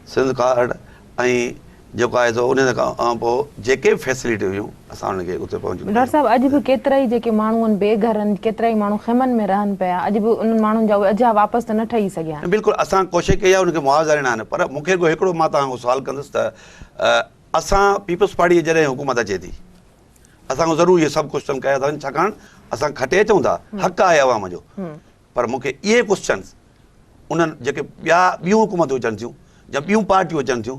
सिंध कार्ड ऐं जेको आहे सो उन खां पोइ जेके फैसिलिटियूं हुयूं असां उनखे उते पहुची। डॉक्टर साहब, अॼु बि केतिरा ई जेके माण्हू आहिनि बेघर आहिनि, केतिरा ई माण्हू ख़ैमनि में रहनि पिया, अॼु बि उन्हनि माण्हुनि जा उहे अजा वापसि त न ठही सघिया आहिनि। बिल्कुलु असां कोशिशि कई आहे उनखे मुआवज़ा ॾियणा आहिनि, पर मूंखे हिकिड़ो मां तव्हांखां सुवालु कंदुसि त असां पीपल्स पार्टी जॾहिं हुकूमत अचे थी, असांखां ज़रूरु इहे सभु क्वेश्चन कया था वञनि, छाकाणि असां खटे अचूं था, हक़ आहे अवाम जो। पर मूंखे इहे क्वेश्चन्स उन्हनि जेके ॿियूं हुकूमतूं अचनि थियूं या ॿियूं पार्टियूं अचनि थियूं,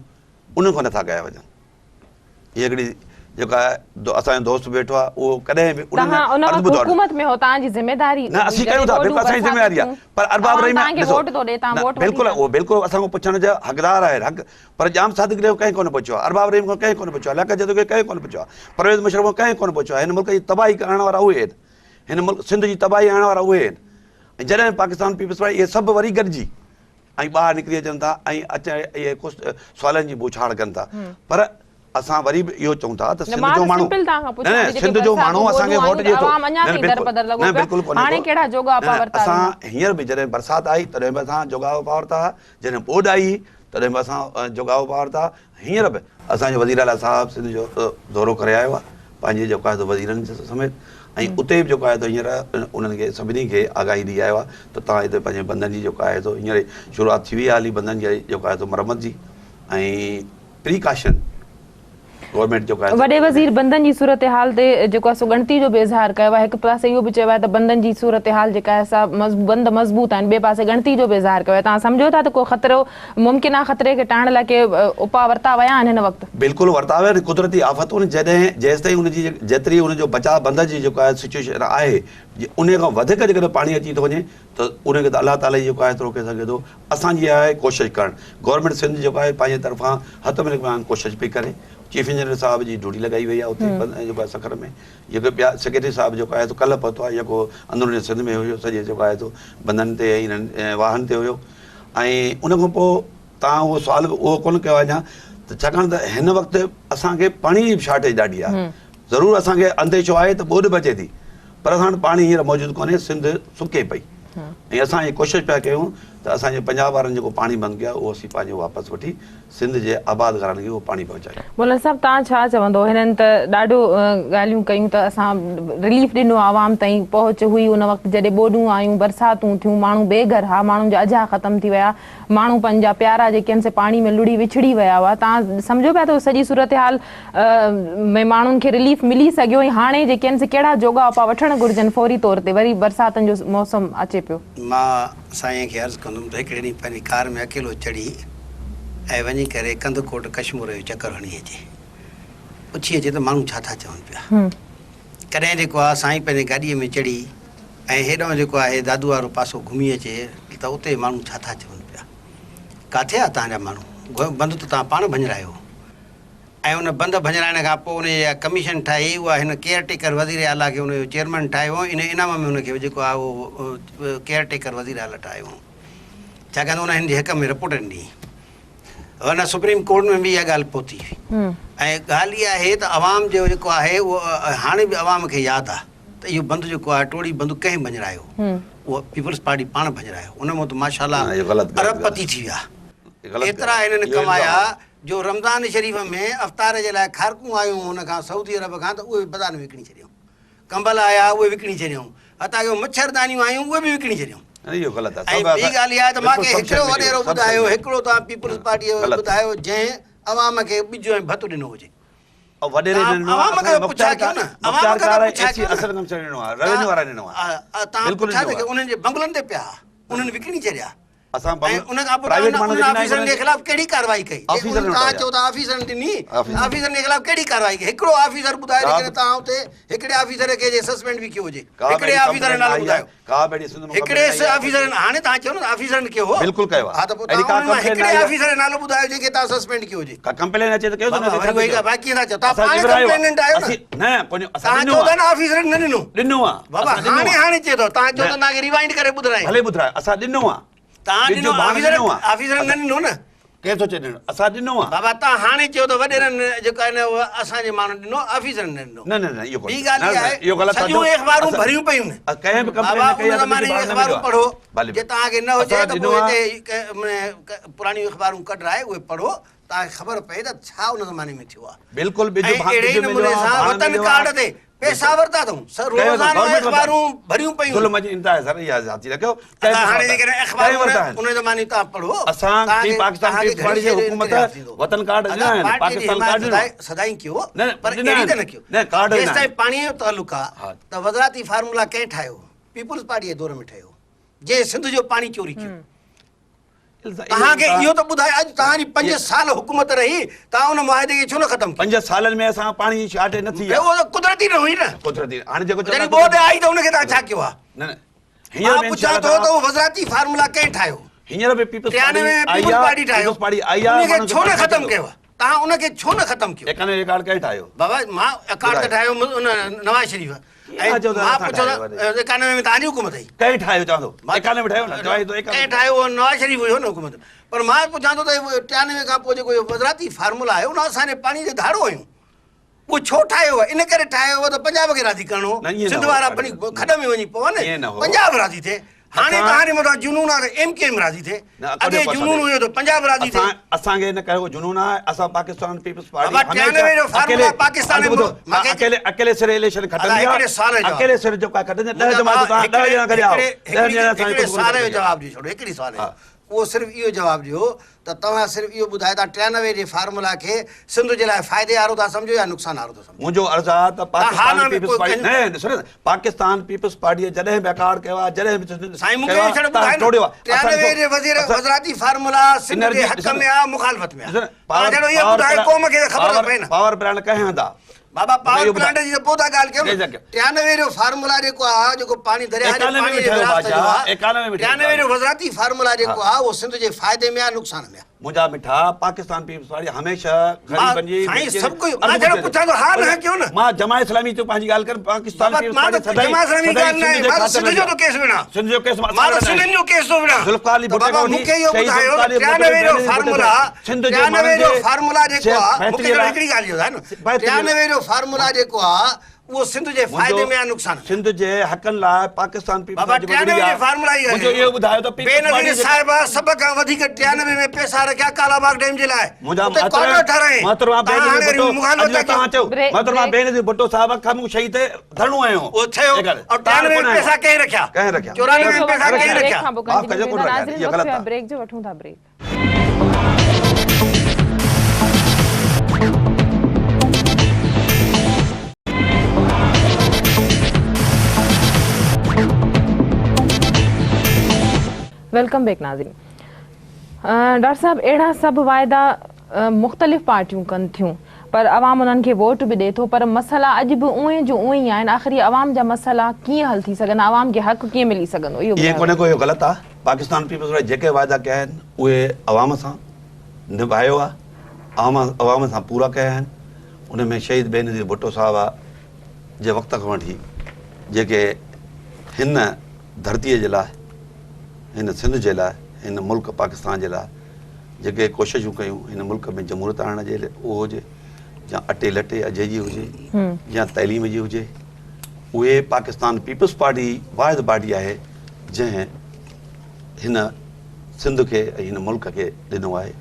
उन खां नथा कया वञनि। हीअ हिकिड़ी जेका असांजो दोस्त वेठो आहे, उहो कॾहिं बि हुकूमत में हो तव्हांजी ज़िमेदारी न असीं कयूं था, बिल्कुलु असांजी ज़िमेदारी आहे। पर अरबाब रहीम बिल्कुलु उहो बिल्कुलु असांखां पुछण जा हक़दार आहे हक़, पर जाम सादिक जो कंहिं कोन पुछियो आहे, अरबाब रहीम खां कंहिं कोन पुछियो आहे, लियाकत जदो कंहिं कोन पुछियो आहे, परवेज़ मुशर्रफ खां कंहिं कोन पुछियो आहे। हिन मुल्क जी तबाही करण वारा उहे आहिनि, हिन मुल्क सिंध जी तबाही आणण वारा उहे आहिनि। ऐं जॾहिं पाकिस्तान पीपल्स पार्टी इहे सभु वरी गॾिजी ऐं ॿाहिरि निकिरी अचनि था ऐं इहे कुझु सुवालनि जी बुछाड़ कनि था। पर असां वरी बि इहो चऊं था त सिंध जो माण्हू सिंध जो माण्हू असांखे वोट ॾिए थो। असां हींअर बि जॾहिं बरसाति आई तॾहिं बि असां जोगा उपाउ वरिता, जॾहिं ॿोॾि आई तॾहिं बि असां जोगा उपाउ वरिता। हींअर बि असांजो वज़ीर आला साहिबु सिंध जो दौरो करे आयो आहे पंहिंजे जेको आहे वज़ीरनि समेत, ऐं उते बि जेको आहे हींअर उन्हनि खे सभिनी खे आगाही ॾेई आयो आहे त तव्हां हिते पंहिंजे बंधन जी जेको आहे हींअर शुरूआति थी वई आहे हाली बंधन जी जेको आहे मरम्मत जी ऐं प्रिकॉशन गवर्नमेंट जो वॾे वज़ीर बंधन जी सूरत हाल ते जेको आहे सो ॻणती जो बि इज़हार कयो आहे। हिकु पासे इहो बि चयो आहे त बंधन जी सूरत हाल जेका आहे सा बंद मज़बूत आहिनि, ॿिए पासे ॻणती जो बि इज़हार कयो आहे। तव्हां सम्झो था त को ख़तरो मुमकिन आहे ख़तरे खे टाइण लाइ के उपाउ वरिता विया आहिनि हिन वक़्तु? बिल्कुलु वरिता विया आहिनि। कुदरती आफ़तुनि जॾहिं जेसि ताईं उनजी जेतिरी उनजो बचाव बंद जी जेको आहे सिचुएशन आहे, उन खां वधीक जेकॾहिं पाणी अची थो वञे त उनखे त अलाह ताला जेको आहे रोके सघे थो। असांजी आहे कोशिशि करणु, गवर्नमेंट सिंध जेको आहे पंहिंजे तरफ़ां हथ में कोशिशि पई करे। चीफ इंजीनियर साहब जी ड्यूटी लॻाई वई आहे उते जेको आहे सखर में। जेको ॿिया सेक्रेटरी साहब जेको आहे कल्ह पहुतो आहे, जेको अंदरूनी सिंध में हुयो सॼे जेको आहे बंधन ते हिननि वाहन ते हुयो। ऐं उन खां पोइ तव्हां उहो सुवाल उहो कोन कयो आहे अञा, त छाकाणि त हिन वक़्तु असांखे पाणी जी शॉर्टेज ॾाढी आहे। ज़रूरु असांखे अंदेशो आहे त ॿोॾि बचे थी, पर असां पाणी हींअर मौजूदु कोन्हे, सिंध सुके पई ऐं असां इहे कोशिशि पिया कयूं त असांजे पंजाब वारनि जेको पाणी बंदि कयो उहो असीं पंहिंजो वापसि वठी सिंध जे आबाद घरनि खे उहो पाणी पहुचायूं। मुल्ला साहब तव्हां छा चवंदो, हिननि त ॾाढो ॻाल्हियूं कयूं त असां रिलीफ ॾिनो आवाम ताईं पहुच हुई उन वक़्तु जॾहिं ॿोॾूं आयूं, बरसातूं थियूं, माण्हू बेघर हा, माण्हुनि जा अजा ख़तमु थी विया, माण्हू पंहिंजा प्यारा जेके आहिनि से पाणी में लुड़ी विछड़ी विया हुआ। तव्हां सम्झो पिया थो सॼी सूरत हाल में माण्हुनि खे रिलीफ मिली सघियो ऐं हाणे जेके आहिनि से कहिड़ा जोगा उपा वठणु घुरिजनि फौरी तौर ते, वरी बरसातनि जो मौसम अचे पियो? मां साईं खे अर्ज़ु कंदुमि त हिकिड़े ॾींहुं पंहिंजी कार में अकेलो चढ़ी ऐं वञी करे कंदकोट कश्मीर जो चकर हणी अचे, पुछी अचे त माण्हू छा था चवनि पिया। कॾहिं जेको आहे साईं पंहिंजे गाॾीअ में चढ़ी ऐं हेॾां जेको आहे दादू वारो पासो घुमी अचे त उते माण्हू छा था चवनि पिया, किथे आहे तव्हांजा माण्हू, बंदि त तव्हां पाण भञरायो ऐं उन बंदि भञराइण खां पोइ उन जा कमीशन ठाही, उहा हिन केयर टेकर वज़ीर आला खे उनजो चेयरमैन ठाहियो, इन इनाम में हुनखे जेको आहे उहो केयर टेकर वज़ीर आला ठाहियो, छाकाणि उन हिन जे हक़ में रिपोर्ट ॾिनी। हुन सुप्रीम कोर्ट में बि इहा ॻाल्हि पहुती हुई ऐं ॻाल्हि इहा आहे त अवाम जो जेको आहे उहो हाणे बि अवाम खे यादि आहे त इहो बंदि जेको आहे टोड़ी बंदि कंहिं भञरायो, उहो पीपल्स पार्टी पाण भञरायो, उन मां त माशाल्लाह अरबपति थी विया, एतिरा हिननि कमाया जो रमज़ान शरीफ़ में अफ़्तार जे लाइ खारकूं आयूं हुन खां सऊदी अरब खां त उहे बाज़ार में विकिणी छॾियूं, कंबल आया उहे विकिणी छॾियूं, हता जो मच्छरदानियूं आयूं उहे बि विकिणी छॾियूं। इहो ग़लति आहे। ऐं ॿी ॻाल्हि इहा आहे त मूंखे हिकिड़ो वॾेरो ॿुधायो, हिकिड़ो तव्हां पीपल्स पार्टीअ जो ॿुधायो जंहिं अवाम खे ॿिजु ऐं भतु ॾिनो हुजे। वॾेरे अवाम खे पुछा कयो न, अवाम खे पुछा कयो असर कम ॾिनो आहे, रेवेन्यू वारा ॾिनो आहे, तव्हां पुछा त उन्हनि जे बंगलनि ते पिया उन्हनि विकिणी छॾिया, असां उन खां पोइ उन ऑफिसरनि जे ख़िलाफ़ कहिड़ी कार्रवाई कई? तव्हां चओ था ऑफिसरनि ॾिनी, ऑफिसरनि जे ख़िलाफ़ कहिड़ी कार्रवाई कई? हिकिड़ो ऑफिसर ॿुधाए करे तव्हां उते हिकिड़े ऑफिसर खे सस्पेंड बि कयो हुजे, हिकिड़े ऑफिसर जो नालो ॿुधायो, हिकिड़े ऑफिसर, हाणे तव्हां चओ न ऑफिसरनि कयो हो, बिल्कुलु कयो हा, त पोइ तव्हां हिकिड़े ऑफिसर जो नालो ॿुधायो जंहिंखे तव्हां सस्पेंड कयो हुजे। कंप्लेन अचे त कयो बाक़ी था चओ तव्हां पाण कंप्लेनेंट आहियो न, तव्हां चओ था न ऑफिसरनि न ॾिनो आहे, बाबा हाणे चए थो, तव्हां चओ त तव्हांखे रिवाइंड करे ॿुधायो, भले ॿुधायो असां ॾिनो आहे, तव्हां ॾिनो ऑफिसरनि न ॾिनो न, केरु थो चए ॾिनो, असां ॾिनो आहे। बाबा तव्हां हाणे चयो त वॾेरनि जेको आहे न उहो असांजे माण्हू ॾिनो, ऑफिसरनि न ॾिनो। न न न इहो ॿी ॻाल्हि आहे सॼियूं अख़बारूं भरियूं पयूं न, कंहिं बि बाबा उन ज़माने जूं अख़बारूं पढ़ो, जे तव्हांखे न हुजे त पोइ हिते पुराणियूं अख़बारूं कढाए उहे पढ़ो, तव्हांखे ख़बर पए त छा उन ज़माने में थियो आहे। बिल्कुलु अहिड़े नमूने सां वतन कार्ड ते पैसा वरिता अथऊं, रोज़ाना अख़बारूं भरियूं पयूं, हाणे जेकॾहिं अख़बारूं उन ज़माने तव्हां पढ़ो, वतन कार्ड सदाई कयो पर अहिड़ी त न कयो। जेसिताईं पाणीअ जो तालुक आहे त वज़राती फार्मूला कंहिं ठाहियो? पीपल्स पार्टीअ जे दौर में ठहियो, जंहिं सिंध जो पाणी चोरी कयो। तव्हांखे इहो त ॿुधाए अॼु तव्हांजी 5 साल हुकूमत रही, तव्हां उन मुआहिदे खे छो न ख़तमु कयो? 5 सालनि में असां पाणी जी शार्टेज न थी, उहो त कुदरती न हुई न, कुदरती हाणे जेको जॾहिं ॿोॾ आई त उनखे तव्हां छा कयो आहे? न मां पुछां थो त उहो वज़राती फार्मूला कंहिं ठाहियो? हींअर बि पीपल्स 93 में पीपल्स पार्टी ठाहियो, उनखे छो न ख़तमु कयो? तव्हां उनखे छो न ख़तमु कयो? 91 कार्ड कंहिं ठाहियो? बाबा मां अकाउंट त ठाहियो उन नवाज़ शरीफ़, ऐं मां पुछो त 91 में तव्हांजी हुकूमत आई, कंहिं ठाहियो चवंदो? 91 में ठाहियो न, कंहिं ठाहियो? उहो नवाज़ शरीफ़ हुयो न हुकूमत। पर मां पुछां थो त 93 खां पोइ जेको इहो वज़राती फार्मूला आहे उन असांजे पाणी जे धाड़ो आहियूं, उहो छो ठाहियो आहे? इन करे ठाहियो हो त पंजाब खे राज़ी करिणो, सिंध वारा खॾ में वञी पवनि, पंजाब राज़ी थिए। हाणे तव्हांजे मथां जुनून आहे त MKM राज़ी थिए, अॻे जुनून हुयो त पंजाब राज़ी थिए। असांखे न कयो जुनून आहे, असां पाकिस्तान पीपल्स पार्टी 93 जो फार्मूला पाकिस्तान में अकेले सिरे इलेक्शन खटंदी आहे, अकेले सिरे जो का खटंदी 10 जमात तव्हां 10 ॼणा करे आओ, 10 ॼणा हिकिड़े साल जो जवाब ॾियो, छोड़ो हिकिड़ी साल जो, उहो सिर्फ़ु इहो जवाबु ॾियो त तव्हां सिर्फ़ु इहो ॿुधायो था 93 जे फार्मूला खे सिंध जे लाइ फ़ाइदे वारो था सम्झो या नुक़सान वारो था सम्झो? मुंहिंजो अर्ज़ु आहे त पाकिस्तान पीपल्स पार्टीअ जॾहिं बि अकाउंट कयो आहे, जॾहिं बि साईं मूंखे इहो छॾो ॿुधायो 93 जे वज़राती फार्मूला सिंध जे हक़ में आहे मुखालफ़त में आहे? तव्हां जहिड़ो इहो ॿुधायो क़ौम खे ख़बर पए न। पावर प्लांट कंहिं हंधा? बाबा पावर प्लांट जी त पोइ था ॻाल्हि कयूं, 93 जो फार्मूला जेको आहे, जेको पाणी दरिया जे पाणी जे विरासत जो आहे, 93 जो वज़राती फार्मूला जेको आहे उहो सिंध जे फ़ाइदे में आहे नुक़सान में आहे? मुंहिंजा मिठा पाकिस्तान पीपल्स पार्टी हमेशह ग़रीबनि जी साईं सभु कुझु मां जहिड़ो पुछां थो हा न कयो न। मां जमा इस्लामी जो पंहिंजी ॻाल्हि कर, पाकिस्तान पीपल्स पार्टी सदाई जमा इस्लामी ॻाल्हि न आहे, मां सिंध जो तो केस विना, सिंध जो केस मां सिंध जो केस तो विना। ज़ुल्फ़िकार अली भुट्टो बाबा मूंखे इहो ॿुधायो 93 जो फार्मूला, 93 जो फार्मूला जेको आहे, मूंखे हिकिड़ी ॻाल्हि ॿुधायो न, 93 जो फार्मूला जेको आहे वो सिंध जे फ़ाइदे में आहे नुक़सान सिंध जे हक़नि लाइ पाकिस्तान पीपल्स बाबा 93 जे फार्मूला ई आहे मुंहिंजो इहो ॿुधायो त बेनज़ीर साहिब सभ खां वधीक 93 में पैसा रखिया कालाबाग डैम जे लाइ उते कॉरिडोर ठाराए मोहतरमा बेनज़ीर भुट्टो साहिब खां मूं शहीद ते धरणो आयो ओ थियो और 93 में पैसा कंहिं रखिया 94 में पैसा कंहिं रखिया माफ़ कजो कोन रखिया इहो ग़लति आहे ब्रेक जो वठूं था ब्रेक वेलकम बैक नाज़रीन डॉक्टर साहब अहिड़ा सभु वाइदा मुख़्तलिफ़ पार्टियूं कनि थियूं पर अवाम उन्हनि खे वोट बि ॾिए थो पर मसइला अॼु बि उहे जो उहे ई आहिनि आख़िर अवाम जा मसइला कीअं हल थी सघनि अवाम खे हक़ कीअं मिली सघंदो इहो कोन्हे को इहो ग़लति आहे पाकिस्तान पीपल्स पार्टी जेके वाइदा कया आहिनि उहे अवाम सां निभायो आहे अवाम सां पूरा कया आहिनि उन में शहीद बेनज़ीर भुट्टो साहिब जे वक़्त खां वठी जेके हिन धरतीअ जे लाइ हिन सिंध जे लाइ हिन मुल्क पाकिस्तान जे लाइ जेके कोशिशूं कयूं हिन मुल्क में जमहूरियत आणण जे लाइ उहो हुजे या अटे लटे अजय जी हुजे या तइलीम जी हुजे उहे पाकिस्तान पीपल्स पार्टी वाहिद पार्टी आहे जंहिं हिन सिंध खे ऐं हिन मुल्क खे ॾिनो आहे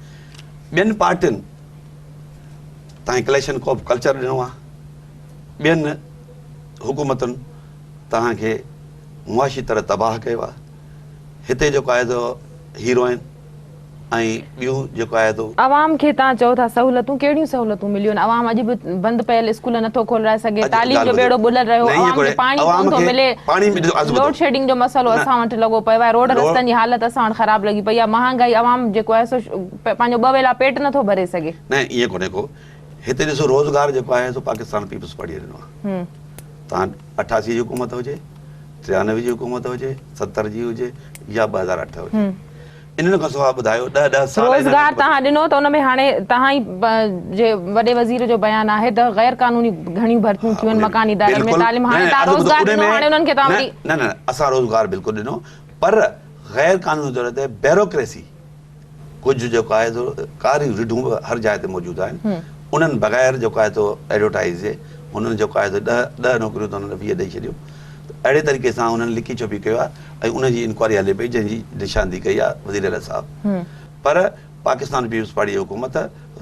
ॿियनि पार्टियुनि तव्हां क्लैशन ऑफ कल्चर ॾिनो आहे ॿियनि हुकूमतुनि तव्हांखे मुआशी तरह तबाह कयो आहे हिते जेको आहे तो हीरोइन ऐं ॿियूं जेको आहे तो अवाम खे तव्हां चओ था सहूलतूं कहिड़ियूं सहूलतूं मिलियूं आहिनि अवाम अॼु बि बंदि पयल स्कूल नथो खोलाए सघे तालीम जो बेड़ो बुलर रहियो अवाम खे पाणी कोन थो मिले लोड शेडिंग जो मसइलो असां वटि लॻो पियो आहे रोड रस्तनि जी हालत असां वटि ख़राब लॻी पई आहे महांगाई अवाम जेको आहे सो पंहिंजो ॿ वेला पेट नथो भरे सघे न ईअं कोन्हे को हिते ॾिसो रोज़गार जेको आहे सो पाकिस्तान पीपल्स पार्टीअ ॾिनो आहे तव्हां 88 जी हुकूमत हुजे 93 जी हुकूमत हुजे 70 जी हुजे या 2008 हुजे इन्हनि खां सवाइ ॿुधायो 10 साल रोज़गार तव्हां ॾिनो त उन में हाणे तव्हां ई जे वॾे वज़ीर जो बयानु आहे त गैर क़ानूनी घणियूं भर्तियूं थियूं आहिनि मकानी इदारनि में तालीम हाणे तव्हां रोज़गार ॾिनो हाणे उन्हनि खे तव्हां न असां रोज़गार बिल्कुलु ॾिनो पर गैर क़ानूनी तौर ते ब्यूरोक्रेसी कुझु जेको आहे तो कारी रिढूं हर जाइ ते मौजूदु आहिनि उन्हनि बग़ैर जेको आहे तो एडवर्टाइज़ जे हुननि जेको आहे तो 10 नौकरियूं त हुननि 20 ॾेई छॾियूं अहिड़े तरीक़े सां हुननि लिखी छुपी कयो आहे ऐं उनजी इंक्वायरी हले पई जंहिंजी निशानदी कई आहे वज़ीर आला साहब पर पाकिस्तान पीपल्स पार्टी जी हुकूमत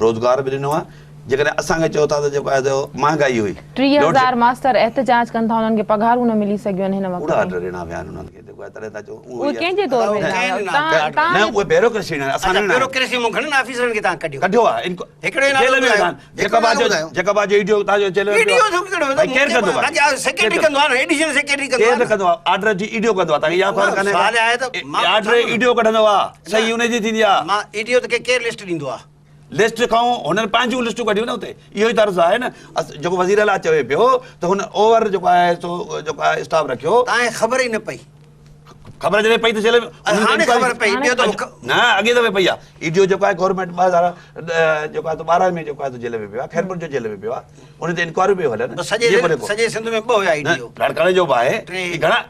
रोज़गार बि ॾिनो आहे जेकॾहिं असांखे चओ था त जेको आहे तो महांगाई हुई 30,000 मास्टर एहतजाज कनि था उन्हनि खे पघारूं न मिली सघियूं आहिनि हिन वक़्त पूरा ऑर्डर ॾिना विया आहिनि उन्हनि खे जेको आहे तॾहिं था चओ उहे कंहिंजे तौर में न उहे ब्यूरोक्रेसी न असां न ब्यूरोक्रेसी में घणनि ऑफिसरनि खे तव्हां कढियो आहे हिकिड़े नालो जेका बाजो वीडियो तव्हांजो जेल में केरु कंदो आहे सेक्रेटरी कंदो आहे न एडिशनल सेक्रेटरी कंदो केरु कंदो आहे ऑर्डर जी ईडियो कंदो आहे तव्हांखे इहा ख़बर कान्हे सवाल आहे त ऑर्डर ईडियो कढंदो आहे सही उनजी थींदी आहे मां ईडियो त केरु लिस्ट ॾींदो आहे लिस्ट खां हुननि पंहिंजूं लिस्टूं कढियूं न हुते इहो ई तर्ज़ु आहे न जेको वज़ीर आला चवे पियो त हुन ओवर जेको आहे सो जेको आहे स्टाफ रखियो तव्हांखे ख़बर ई न पई ख़बर जॾहिं पई त जेल में हाणे ख़बर पई न अॻे दफ़े पई आहे ईडियो जेको आहे गवर्नमेंट 2000 जेको आहे 12 में जेको आहे जेल में पियो आहे खैरपुर जो जेल में पियो आहे हुन ते इंक्वायरी पियो हले न सॼे सिंध में 2 हुया ईडियो लड़कणे जो बि आहे घणा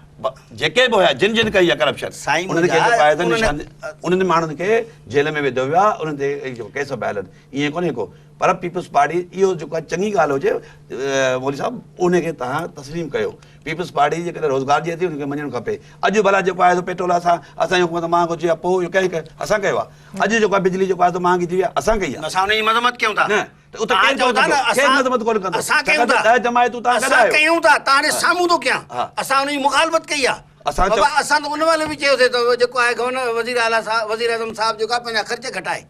जेके बि हुया जिन कई आहे करप्शन उन्हनि खे जेको आहे त उन्हनि माण्हुनि खे जेल में विधो वियो आहे उन्हनि ते जेको केस पिया हलनि ईअं कोन्हे को पर पीपल्स पार्टी इहो जेको आहे चङी ॻाल्हि हुजे मौलवी साहब उनखे तव्हां तस्लीम कयो पीपल्स पार्टी जेकॾहिं रोज़गार ॾिए थी उनखे मञणु खपे अॼु भला जेको आहे पेट्रोल असांजी हुकूमत महांगो थी आहे पोइ इहो कंहिं असां कयो आहे अॼु जेको आहे बिजली जेको आहे महांगी थी आहे असां कई आहे असां हुनजी मज़म्मत कयूं था न उते मज़म्मत कोन कंदो असां कयूं था जमायतूं असां कयूं था तव्हां साम्हूं थो कयां असां हुनजी मुखालफ़त कई आहे असां त उन महिल बि चयोसीं त जेको आहे गवर्नर वज़ीर आला साहब वज़ीर आज़म साहब जेको आहे पंहिंजा ख़र्च घटाए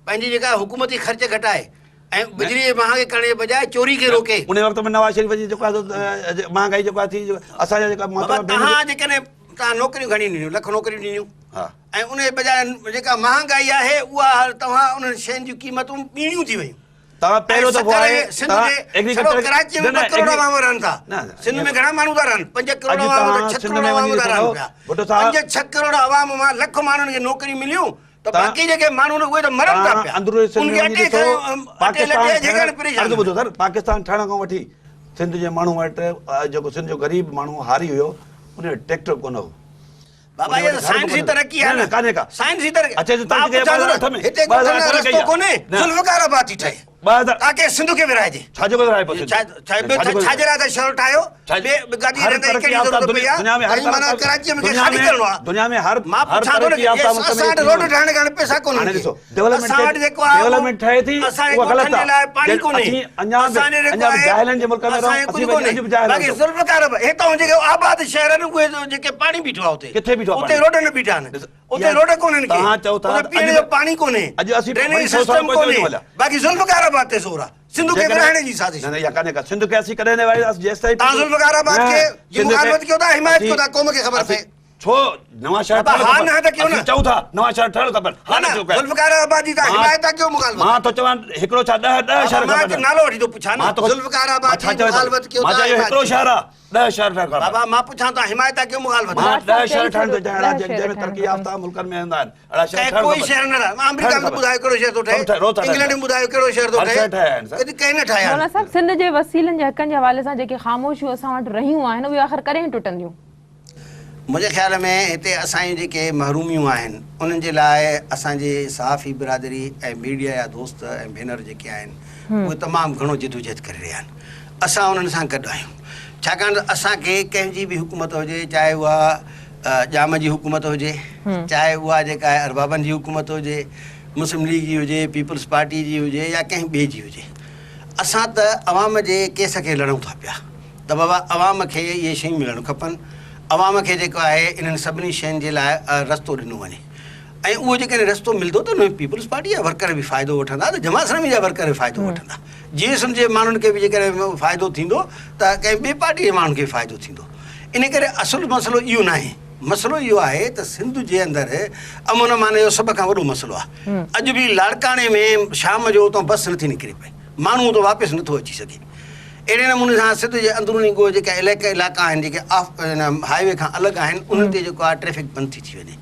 पंहिंजी जेका हुकूमती ख़र्च घटाए ऐं बिजली महांगे करण जे बजाए चोरी खे रोके उन वक़्त में नवाज़ शरीफ़ जी जेको आहे महांगाई जेको आहे थी असांजा जेका तव्हां जेकॾहिं तव्हां नौकरियूं घणी ॾिनियूं लख नौकरियूं ॾिनियूं ऐं उन जे बजाए जेका महांगाई आहे उहा तव्हां उन्हनि शयुनि जूं क़ीमतूं ॿीणियूं थी वयूं तव्हां पहिरियों दफ़ो आहे कराची में 2 करोड़ आवाम रहनि था सिंध में घणा माण्हू था रहनि 5 करोड़ आवाम 6 करोड़ आवाम था रहनि पिया 5-6 करोड़ आवाम मां लख माण्हुनि खे नौकरियूं मिलियूं त बाक़ी जेके माण्हू उहे त मरनि था पिया पाकिस्तान ठहण खां वठी सिंध जे माण्हू वटि जेको सिंध जो ग़रीब माण्हू हारी हुयो उन वटि ट्रैक्टर कोन हो बाबा ये साइंसी तरक्की है ना काने का साइंसी तरक्की अच्छा जो तर्क के 2008 में हिते रस्तो कोने जुल्फकार आबाद थी ठहे ताके सिंध खे विराइजे छाजो को राय पसंद छाजे लाइ त शहर ठाहियो गादी रहंदे कहिड़ी ज़रूरत पई आहे दुनिया में हर माना कराची में खाली करणो आहे दुनिया में हर मां पुछां थो असां रोड ठाहिण कान पैसा कोन हाणे ॾिसो डेवलपमेंट ठहे थी उहा ग़लति आहे पाणी कोन्हे अञा जाहिलनि जे मुल्क में बाक़ी ज़ुल्फ़कार हितां जेके आबाद शहर आहिनि उहे जेके पाणी बीठो आहे उते किथे बीठो उते रोड न बीठा आहिनि उते रोड कोन्हनि तव्हां चओ था पीअण जो पाणी कोन्हे अॼु असीं ड्रेनेज सिस्टम कोन्हे बाक़ी ज़ुल्फ़कार आबाद ते ज़ोर आहे सिंध खे विराइण जी साज़िश न या कान्हे का सिंध खे असीं कॾहिं न विराईंदासीं जेसिताईं तव्हां ज़ुल्फ़कार आबाद खे मुखालफ़त कयो था हिमायत कयो था क़ौम खे ख़बर पए छो नवां शहर चऊं था नवां शहर ठहिणु खपनि ज़ुल्फ़कार आबाद जी तव्हां हिमायत था कयो मुखालफ़त मां तो चवां हिकिड़ो छा 10 शहर मां नालो वठी थो पुछां न ज़ुल्फ़कार आबाद जी मुखालफ़त कयो था हिकिड़ो शहर आहे 10 शहर ठहिणु बाबा मां पुछां था हिमायत था कयो मुखालफ़त मां 10 शहर ठहिणु थो चाहियां जंहिंमें तरक़ी याफ़्ता मुल्कनि में हूंदा आहिनि अहिड़ा शहर कोई शहर न रहा अमेरिका में ॿुधायो कहिड़ो शहर थो ठहे इंग्लैंड में ॿुधायो कहिड़ो शहर थो ठहे कॾहिं कंहिं न ठाहिया मौलाना साहब सिंध जे वसीलनि जे हक़नि जे हवाले सां जेके ख़ामोशियूं असां वटि रहियूं आहिनि उहे आख़िर कॾहिं टुटंदियूं मुंहिंजे ख़्याल में हिते असांजी जेके महरूमियूं आहिनि उन्हनि जे लाइ असांजे सहाफ़ी बिरादरी ऐं मीडिया जा दोस्त ऐं भेनर जेके आहिनि उहे तमामु घणो जिदोजहद करे रहिया आहिनि असां उन्हनि सां गॾु आहियूं छाकाणि त असांखे कंहिंजी बि हुकूमत हुजे चाहे उहा जाम जी हुकूमत हुजे चाहे उहा जेका आहे अरबाबनि जी हुकूमत हुजे मुस्लिम लीग जी हुजे पीपल्स पार्टी जी हुजे या कंहिं ॿिए जी हुजे असां त अवाम जे केस खे लड़ूं था पिया त बाबा अवाम खे इहे शयूं मिलणु खपनि अवाम खे जेको आहे इन्हनि सभिनी शयुनि जे लाइ रस्तो ॾिनो वञे ऐं उहो जेकॾहिं रस्तो मिलंदो त उन में पीपल्स पार्टी जा वर्कर बि फ़ाइदो वठंदा त जमात इस्लामी जा वर्कर बि फ़ाइदो वठंदा जीअं सिंध जे माण्हुनि खे बि जेकॾहिं फ़ाइदो थींदो त कंहिं ॿिए पार्टी जे माण्हुनि खे फ़ाइदो थींदो इन करे असुलु मसइलो इहो न आहे मसइलो इहो आहे त सिंध जे अंदरि अमन अमान जो सभ खां वॾो मसइलो आहे अॼु बि लाड़काणे में शाम जो उतां बस नथी निकिरे पई माण्हू उतां वापसि नथो अची सघे अहिड़े नमूने सां सिंध जे अंदरूनी ॻोल्हा जेका इलाइक़ा आहिनि जेके हाईवे खां अलॻि आहिनि उन्हनि ते जेको आहे ट्रैफ़िक बंदि थी वञे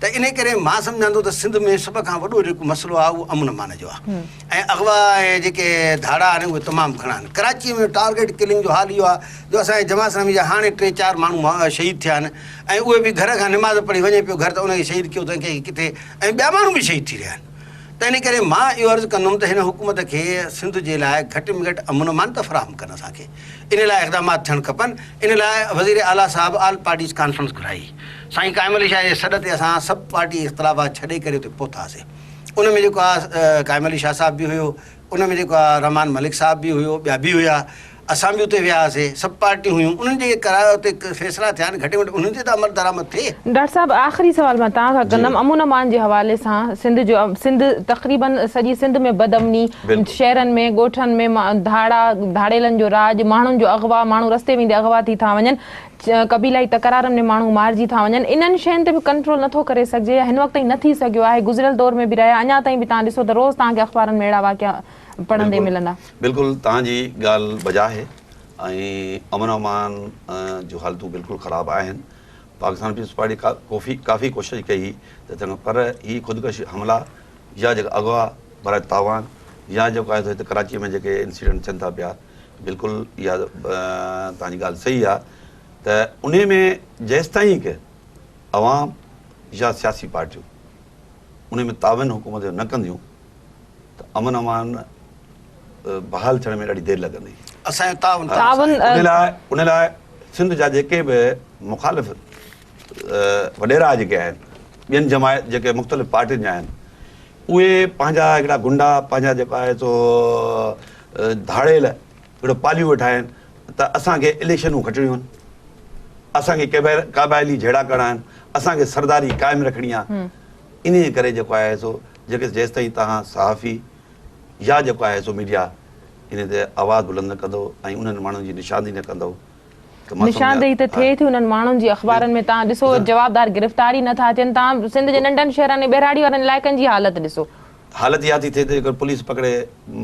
त इन करे मां सम्झां थो त सिंध में सभ खां वॾो जेको मसइलो आहे उहो अमन अमान जो आहे ऐं अगवा ऐं जेके धाड़ा आहिनि उहे तमामु घणा आहिनि कराचीअ में टारगेट किलिंग जो हाल इहो आहे जो असांजे जमात इस्लामी जा हाणे 3-4 माण्हू शहीद थिया आहिनि ऐं उहे बि घर खां निमाज़ पढ़ी वञे पियो घर त उनखे शहीद कयो त कंहिं किथे ऐं ॿिया माण्हू बि शहीद थी रहिया आहिनि त इन करे मां इहो अर्ज़ु कंदुमि त हिन हुकूमत खे सिंध जे लाइ घटि में घटि अमन अमान त फ़राहम कनि असांखे इन लाइ इक़दामात थियणु खपनि इन लाइ वज़ीर आला साहिबु ऑल पार्टीज़ कॉन्फ्रेंस घुराई साईं काइम अली शाह जे सॾ ते असां सभु पार्टी इख़्तिलाफ़ात छॾे करे उते पहुतासीं उन में जेको आहे काइम अली शाह साहिबु बि हुयो उन में जेको आहे रहमान मलिक साहिबु बि हुयो ॿिया बि हुया असां बि उते वियासीं सभु पार्टियूं हुयूं उन्हनि जे करायो उते फ़ैसिला थिया आहिनि घटि में घटि उन्हनि ते त अमल दरामद थिए डॉक्टर साहब आख़िरी सवाल मां तव्हां खां कंदमि अमन अमान जे हवाले सां सिंध तक़रीबन सॼी सिंध में बदअमनी शहरनि में ॻोठनि में धाड़ेलनि जो राज माण्हुनि जो अगवा माण्हू रस्ते वेंदे अगवा थी था वञनि क़बीलाई तकरारनि में माण्हू मारिजी था वञनि इन्हनि शयुनि ते बि कंट्रोल नथो करे सघिजे या हिन वक़्त ताईं न थी सघियो आहे गुज़िरियल दौर में बि रहिया अञा ताईं बि तव्हां ॾिसो त रोज़ तव्हांखे अख़बारनि में अहिड़ा वाक़िया पढ़ंदे मिलंदा बिल्कुलु तव्हांजी ॻाल्हि बजा आहे ऐं अमन अमान जो हालतूं बिल्कुलु ख़राबु आहिनि पाकिस्तान पीपल्स पार्टी काफ़ी कोशिशि कई त चङो पर हीअ ख़ुदकशी हमला या जेका अगवा बराए तावान या जेको आहे हिते कराची में जेके इंसिडेंट थियनि था पिया बिल्कुलु इहा तव्हांजी ॻाल्हि सही आहे त उन में जेसिताईं की अवाम या सियासी पार्टियूं उन में तावन हुकूमत न कंदियूं त अमन अमान बहाल थियण में ॾाढी देरि लॻंदी उन लाइ सिंध जा जेके बि मुखालिफ़ वॾेरा जेके आहिनि ॿियनि जमायत जेके मुख़्तलिफ़ पार्टियुनि जा आहिनि उहे पंहिंजा हिकिड़ा गुंडा पंहिंजा जेको आहे सो धाड़ेल हिकिड़ो पालियूं वेठा आहिनि त असांखे इलेक्शनूं खटणियूं आहिनि असांखे क़बाइली झेड़ा करणा आहिनि असांखे सरदारी क़ाइमु रखणी आहे इन करे जेको आहे सो जेके जेसिताईं तव्हां सहाफ़ी या जेको आहे सो मीडिया इन ते आवाज़ु बुलंद न कंदो ऐं उन्हनि माण्हुनि जी निशानदी न कंदो निशानदेही त थिए थी उन्हनि माण्हुनि जी अख़बारनि में तव्हां ॾिसो जवाबदार गिरफ़्तारी नथा थियनि तव्हां सिंध जे नंढनि शहरनि में ॿेराड़ी वारनि इलाइक़नि जी हालत ॾिसो हालत इहा थी थिए त जेकर पुलिस पकड़े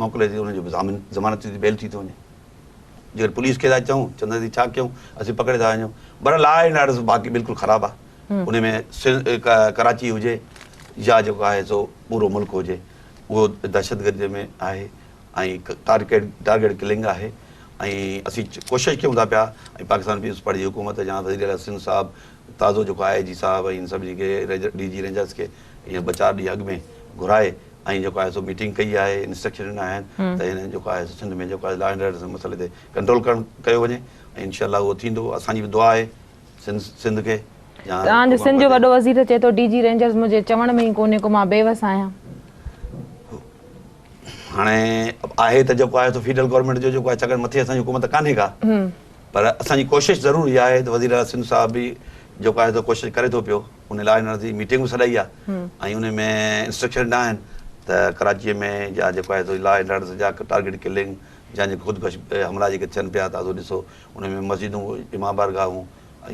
मोकिले थी उनजो ज़मानत थी बेल थी थो वञे जेकर पुलिस खे था चऊं चवंदा थी छा कयूं असीं पकड़े था वञूं पर लॉ एंड ऑर्डर बाक़ी बिल्कुलु ख़राबु आहे उन में कराची हुजे या जेको आहे सो पूरो मुल्क हुजे उहो दहशतगर्दी में आहे ऐं टारगेट किलिंग आहे ऐं असीं कोशिशि कयूं था पिया ऐं पाकिस्तान पीपल्स पार्टी जी हुकूमत या वज़ीर आला सिंध साहिबु ताज़ो जेको आहे जी साहिबु ऐं इन सभु जेके DG रेंजर्स खे ईअं 2-4 ॾींहं अॻु में घुराए ऐं जेको आहे सो मीटिंग कई आहे, इंस्ट्रक्शन ॾिना आहिनि त हिन जेको आहे सिंध में जेको आहे लॉ एंड ऑर्डर मसइले ते कंट्रोल कयो वञे ऐं इंशाअल्लाह उहो थींदो। असांजी बि दुआ आहे सिंध खे। तव्हांजो सिंध जो वॾो वज़ीर चए थो DG रेंजर्स मुंहिंजे चवण में ई कोन्हे को मां बेवस आहियां। हाणे आहे त जेको आहे सो फेडरल गवर्नमेंट जो जेको आहे छाकाणि मथे असांजी हुकूमत कान्हे का, पर असांजी कोशिशि ज़रूर इहा आहे त वज़ीर सिंध साहिब बि जेको आहे सो कोशिशि करे थो पियो। उन लॉ एंड ऑर्डर जी मीटिंग बि सॾाई आहे ऐं उन में इंस्ट्रक्शन ॾिना आहिनि त कराचीअ में या जेको आहे सो लॉ एंड ऑर्डर जा टारगेट किलिंग या जेके ख़ुदकुश हमला जेके थियनि पिया था ॾिसो उन में मस्जिदूं इमाम बारगाहूं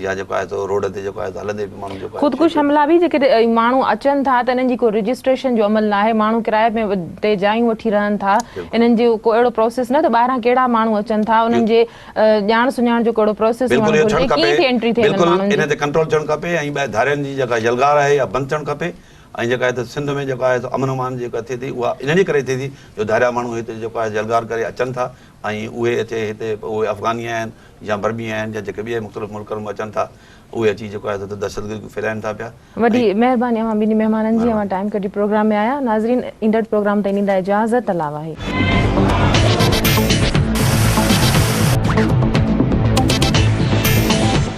या जेको आहे सो रोड ते जेको आहे हलंदे बि माण्हू जेको ख़ुदकुश हमला बि जेके माण्हू अचनि था त इन्हनि जी को रजिस्ट्रेशन जो अमल न आहे, माण्हू किराए में ते जायूं वठी रहनि था, इन्हनि जो को अहिड़ो प्रोसेस न त ॿाहिरां कहिड़ा माण्हू अचनि था उन्हनि जे ॼाण सुञाण जो कहिड़ो प्रोसेस एंट्री थिए इन ते कंट्रोल थियणु खपे ऐं ॿाहिरि धारियुनि जी जेका यलगार आहे या बंदि थियणु खपे ऐं जेका आहे त सिंध में जेको आहे अमन अमान जेका थिए थी उहा इन करे थिए थी जो धारिया माण्हू हिते जेको आहे यलगार करे अचनि था ऐं उहे अचे हिते उहे अफ़गानी आहिनि या बर्मी आहिनि या जेके ॿिए मुख़्तलिफ़ मुल्कनि में अचनि था उहे अची जेको आहे दहशतगर्दी फैलाइनि था पिया। वॾी महिरबानी अवां ॿिनी महिमाननि जी, अवां टाइम कढी प्रोग्राम में आया। नाज़रीन ईंदड़ प्रोग्राम ताईं ॾींदा इजाज़त, अलावा आहे।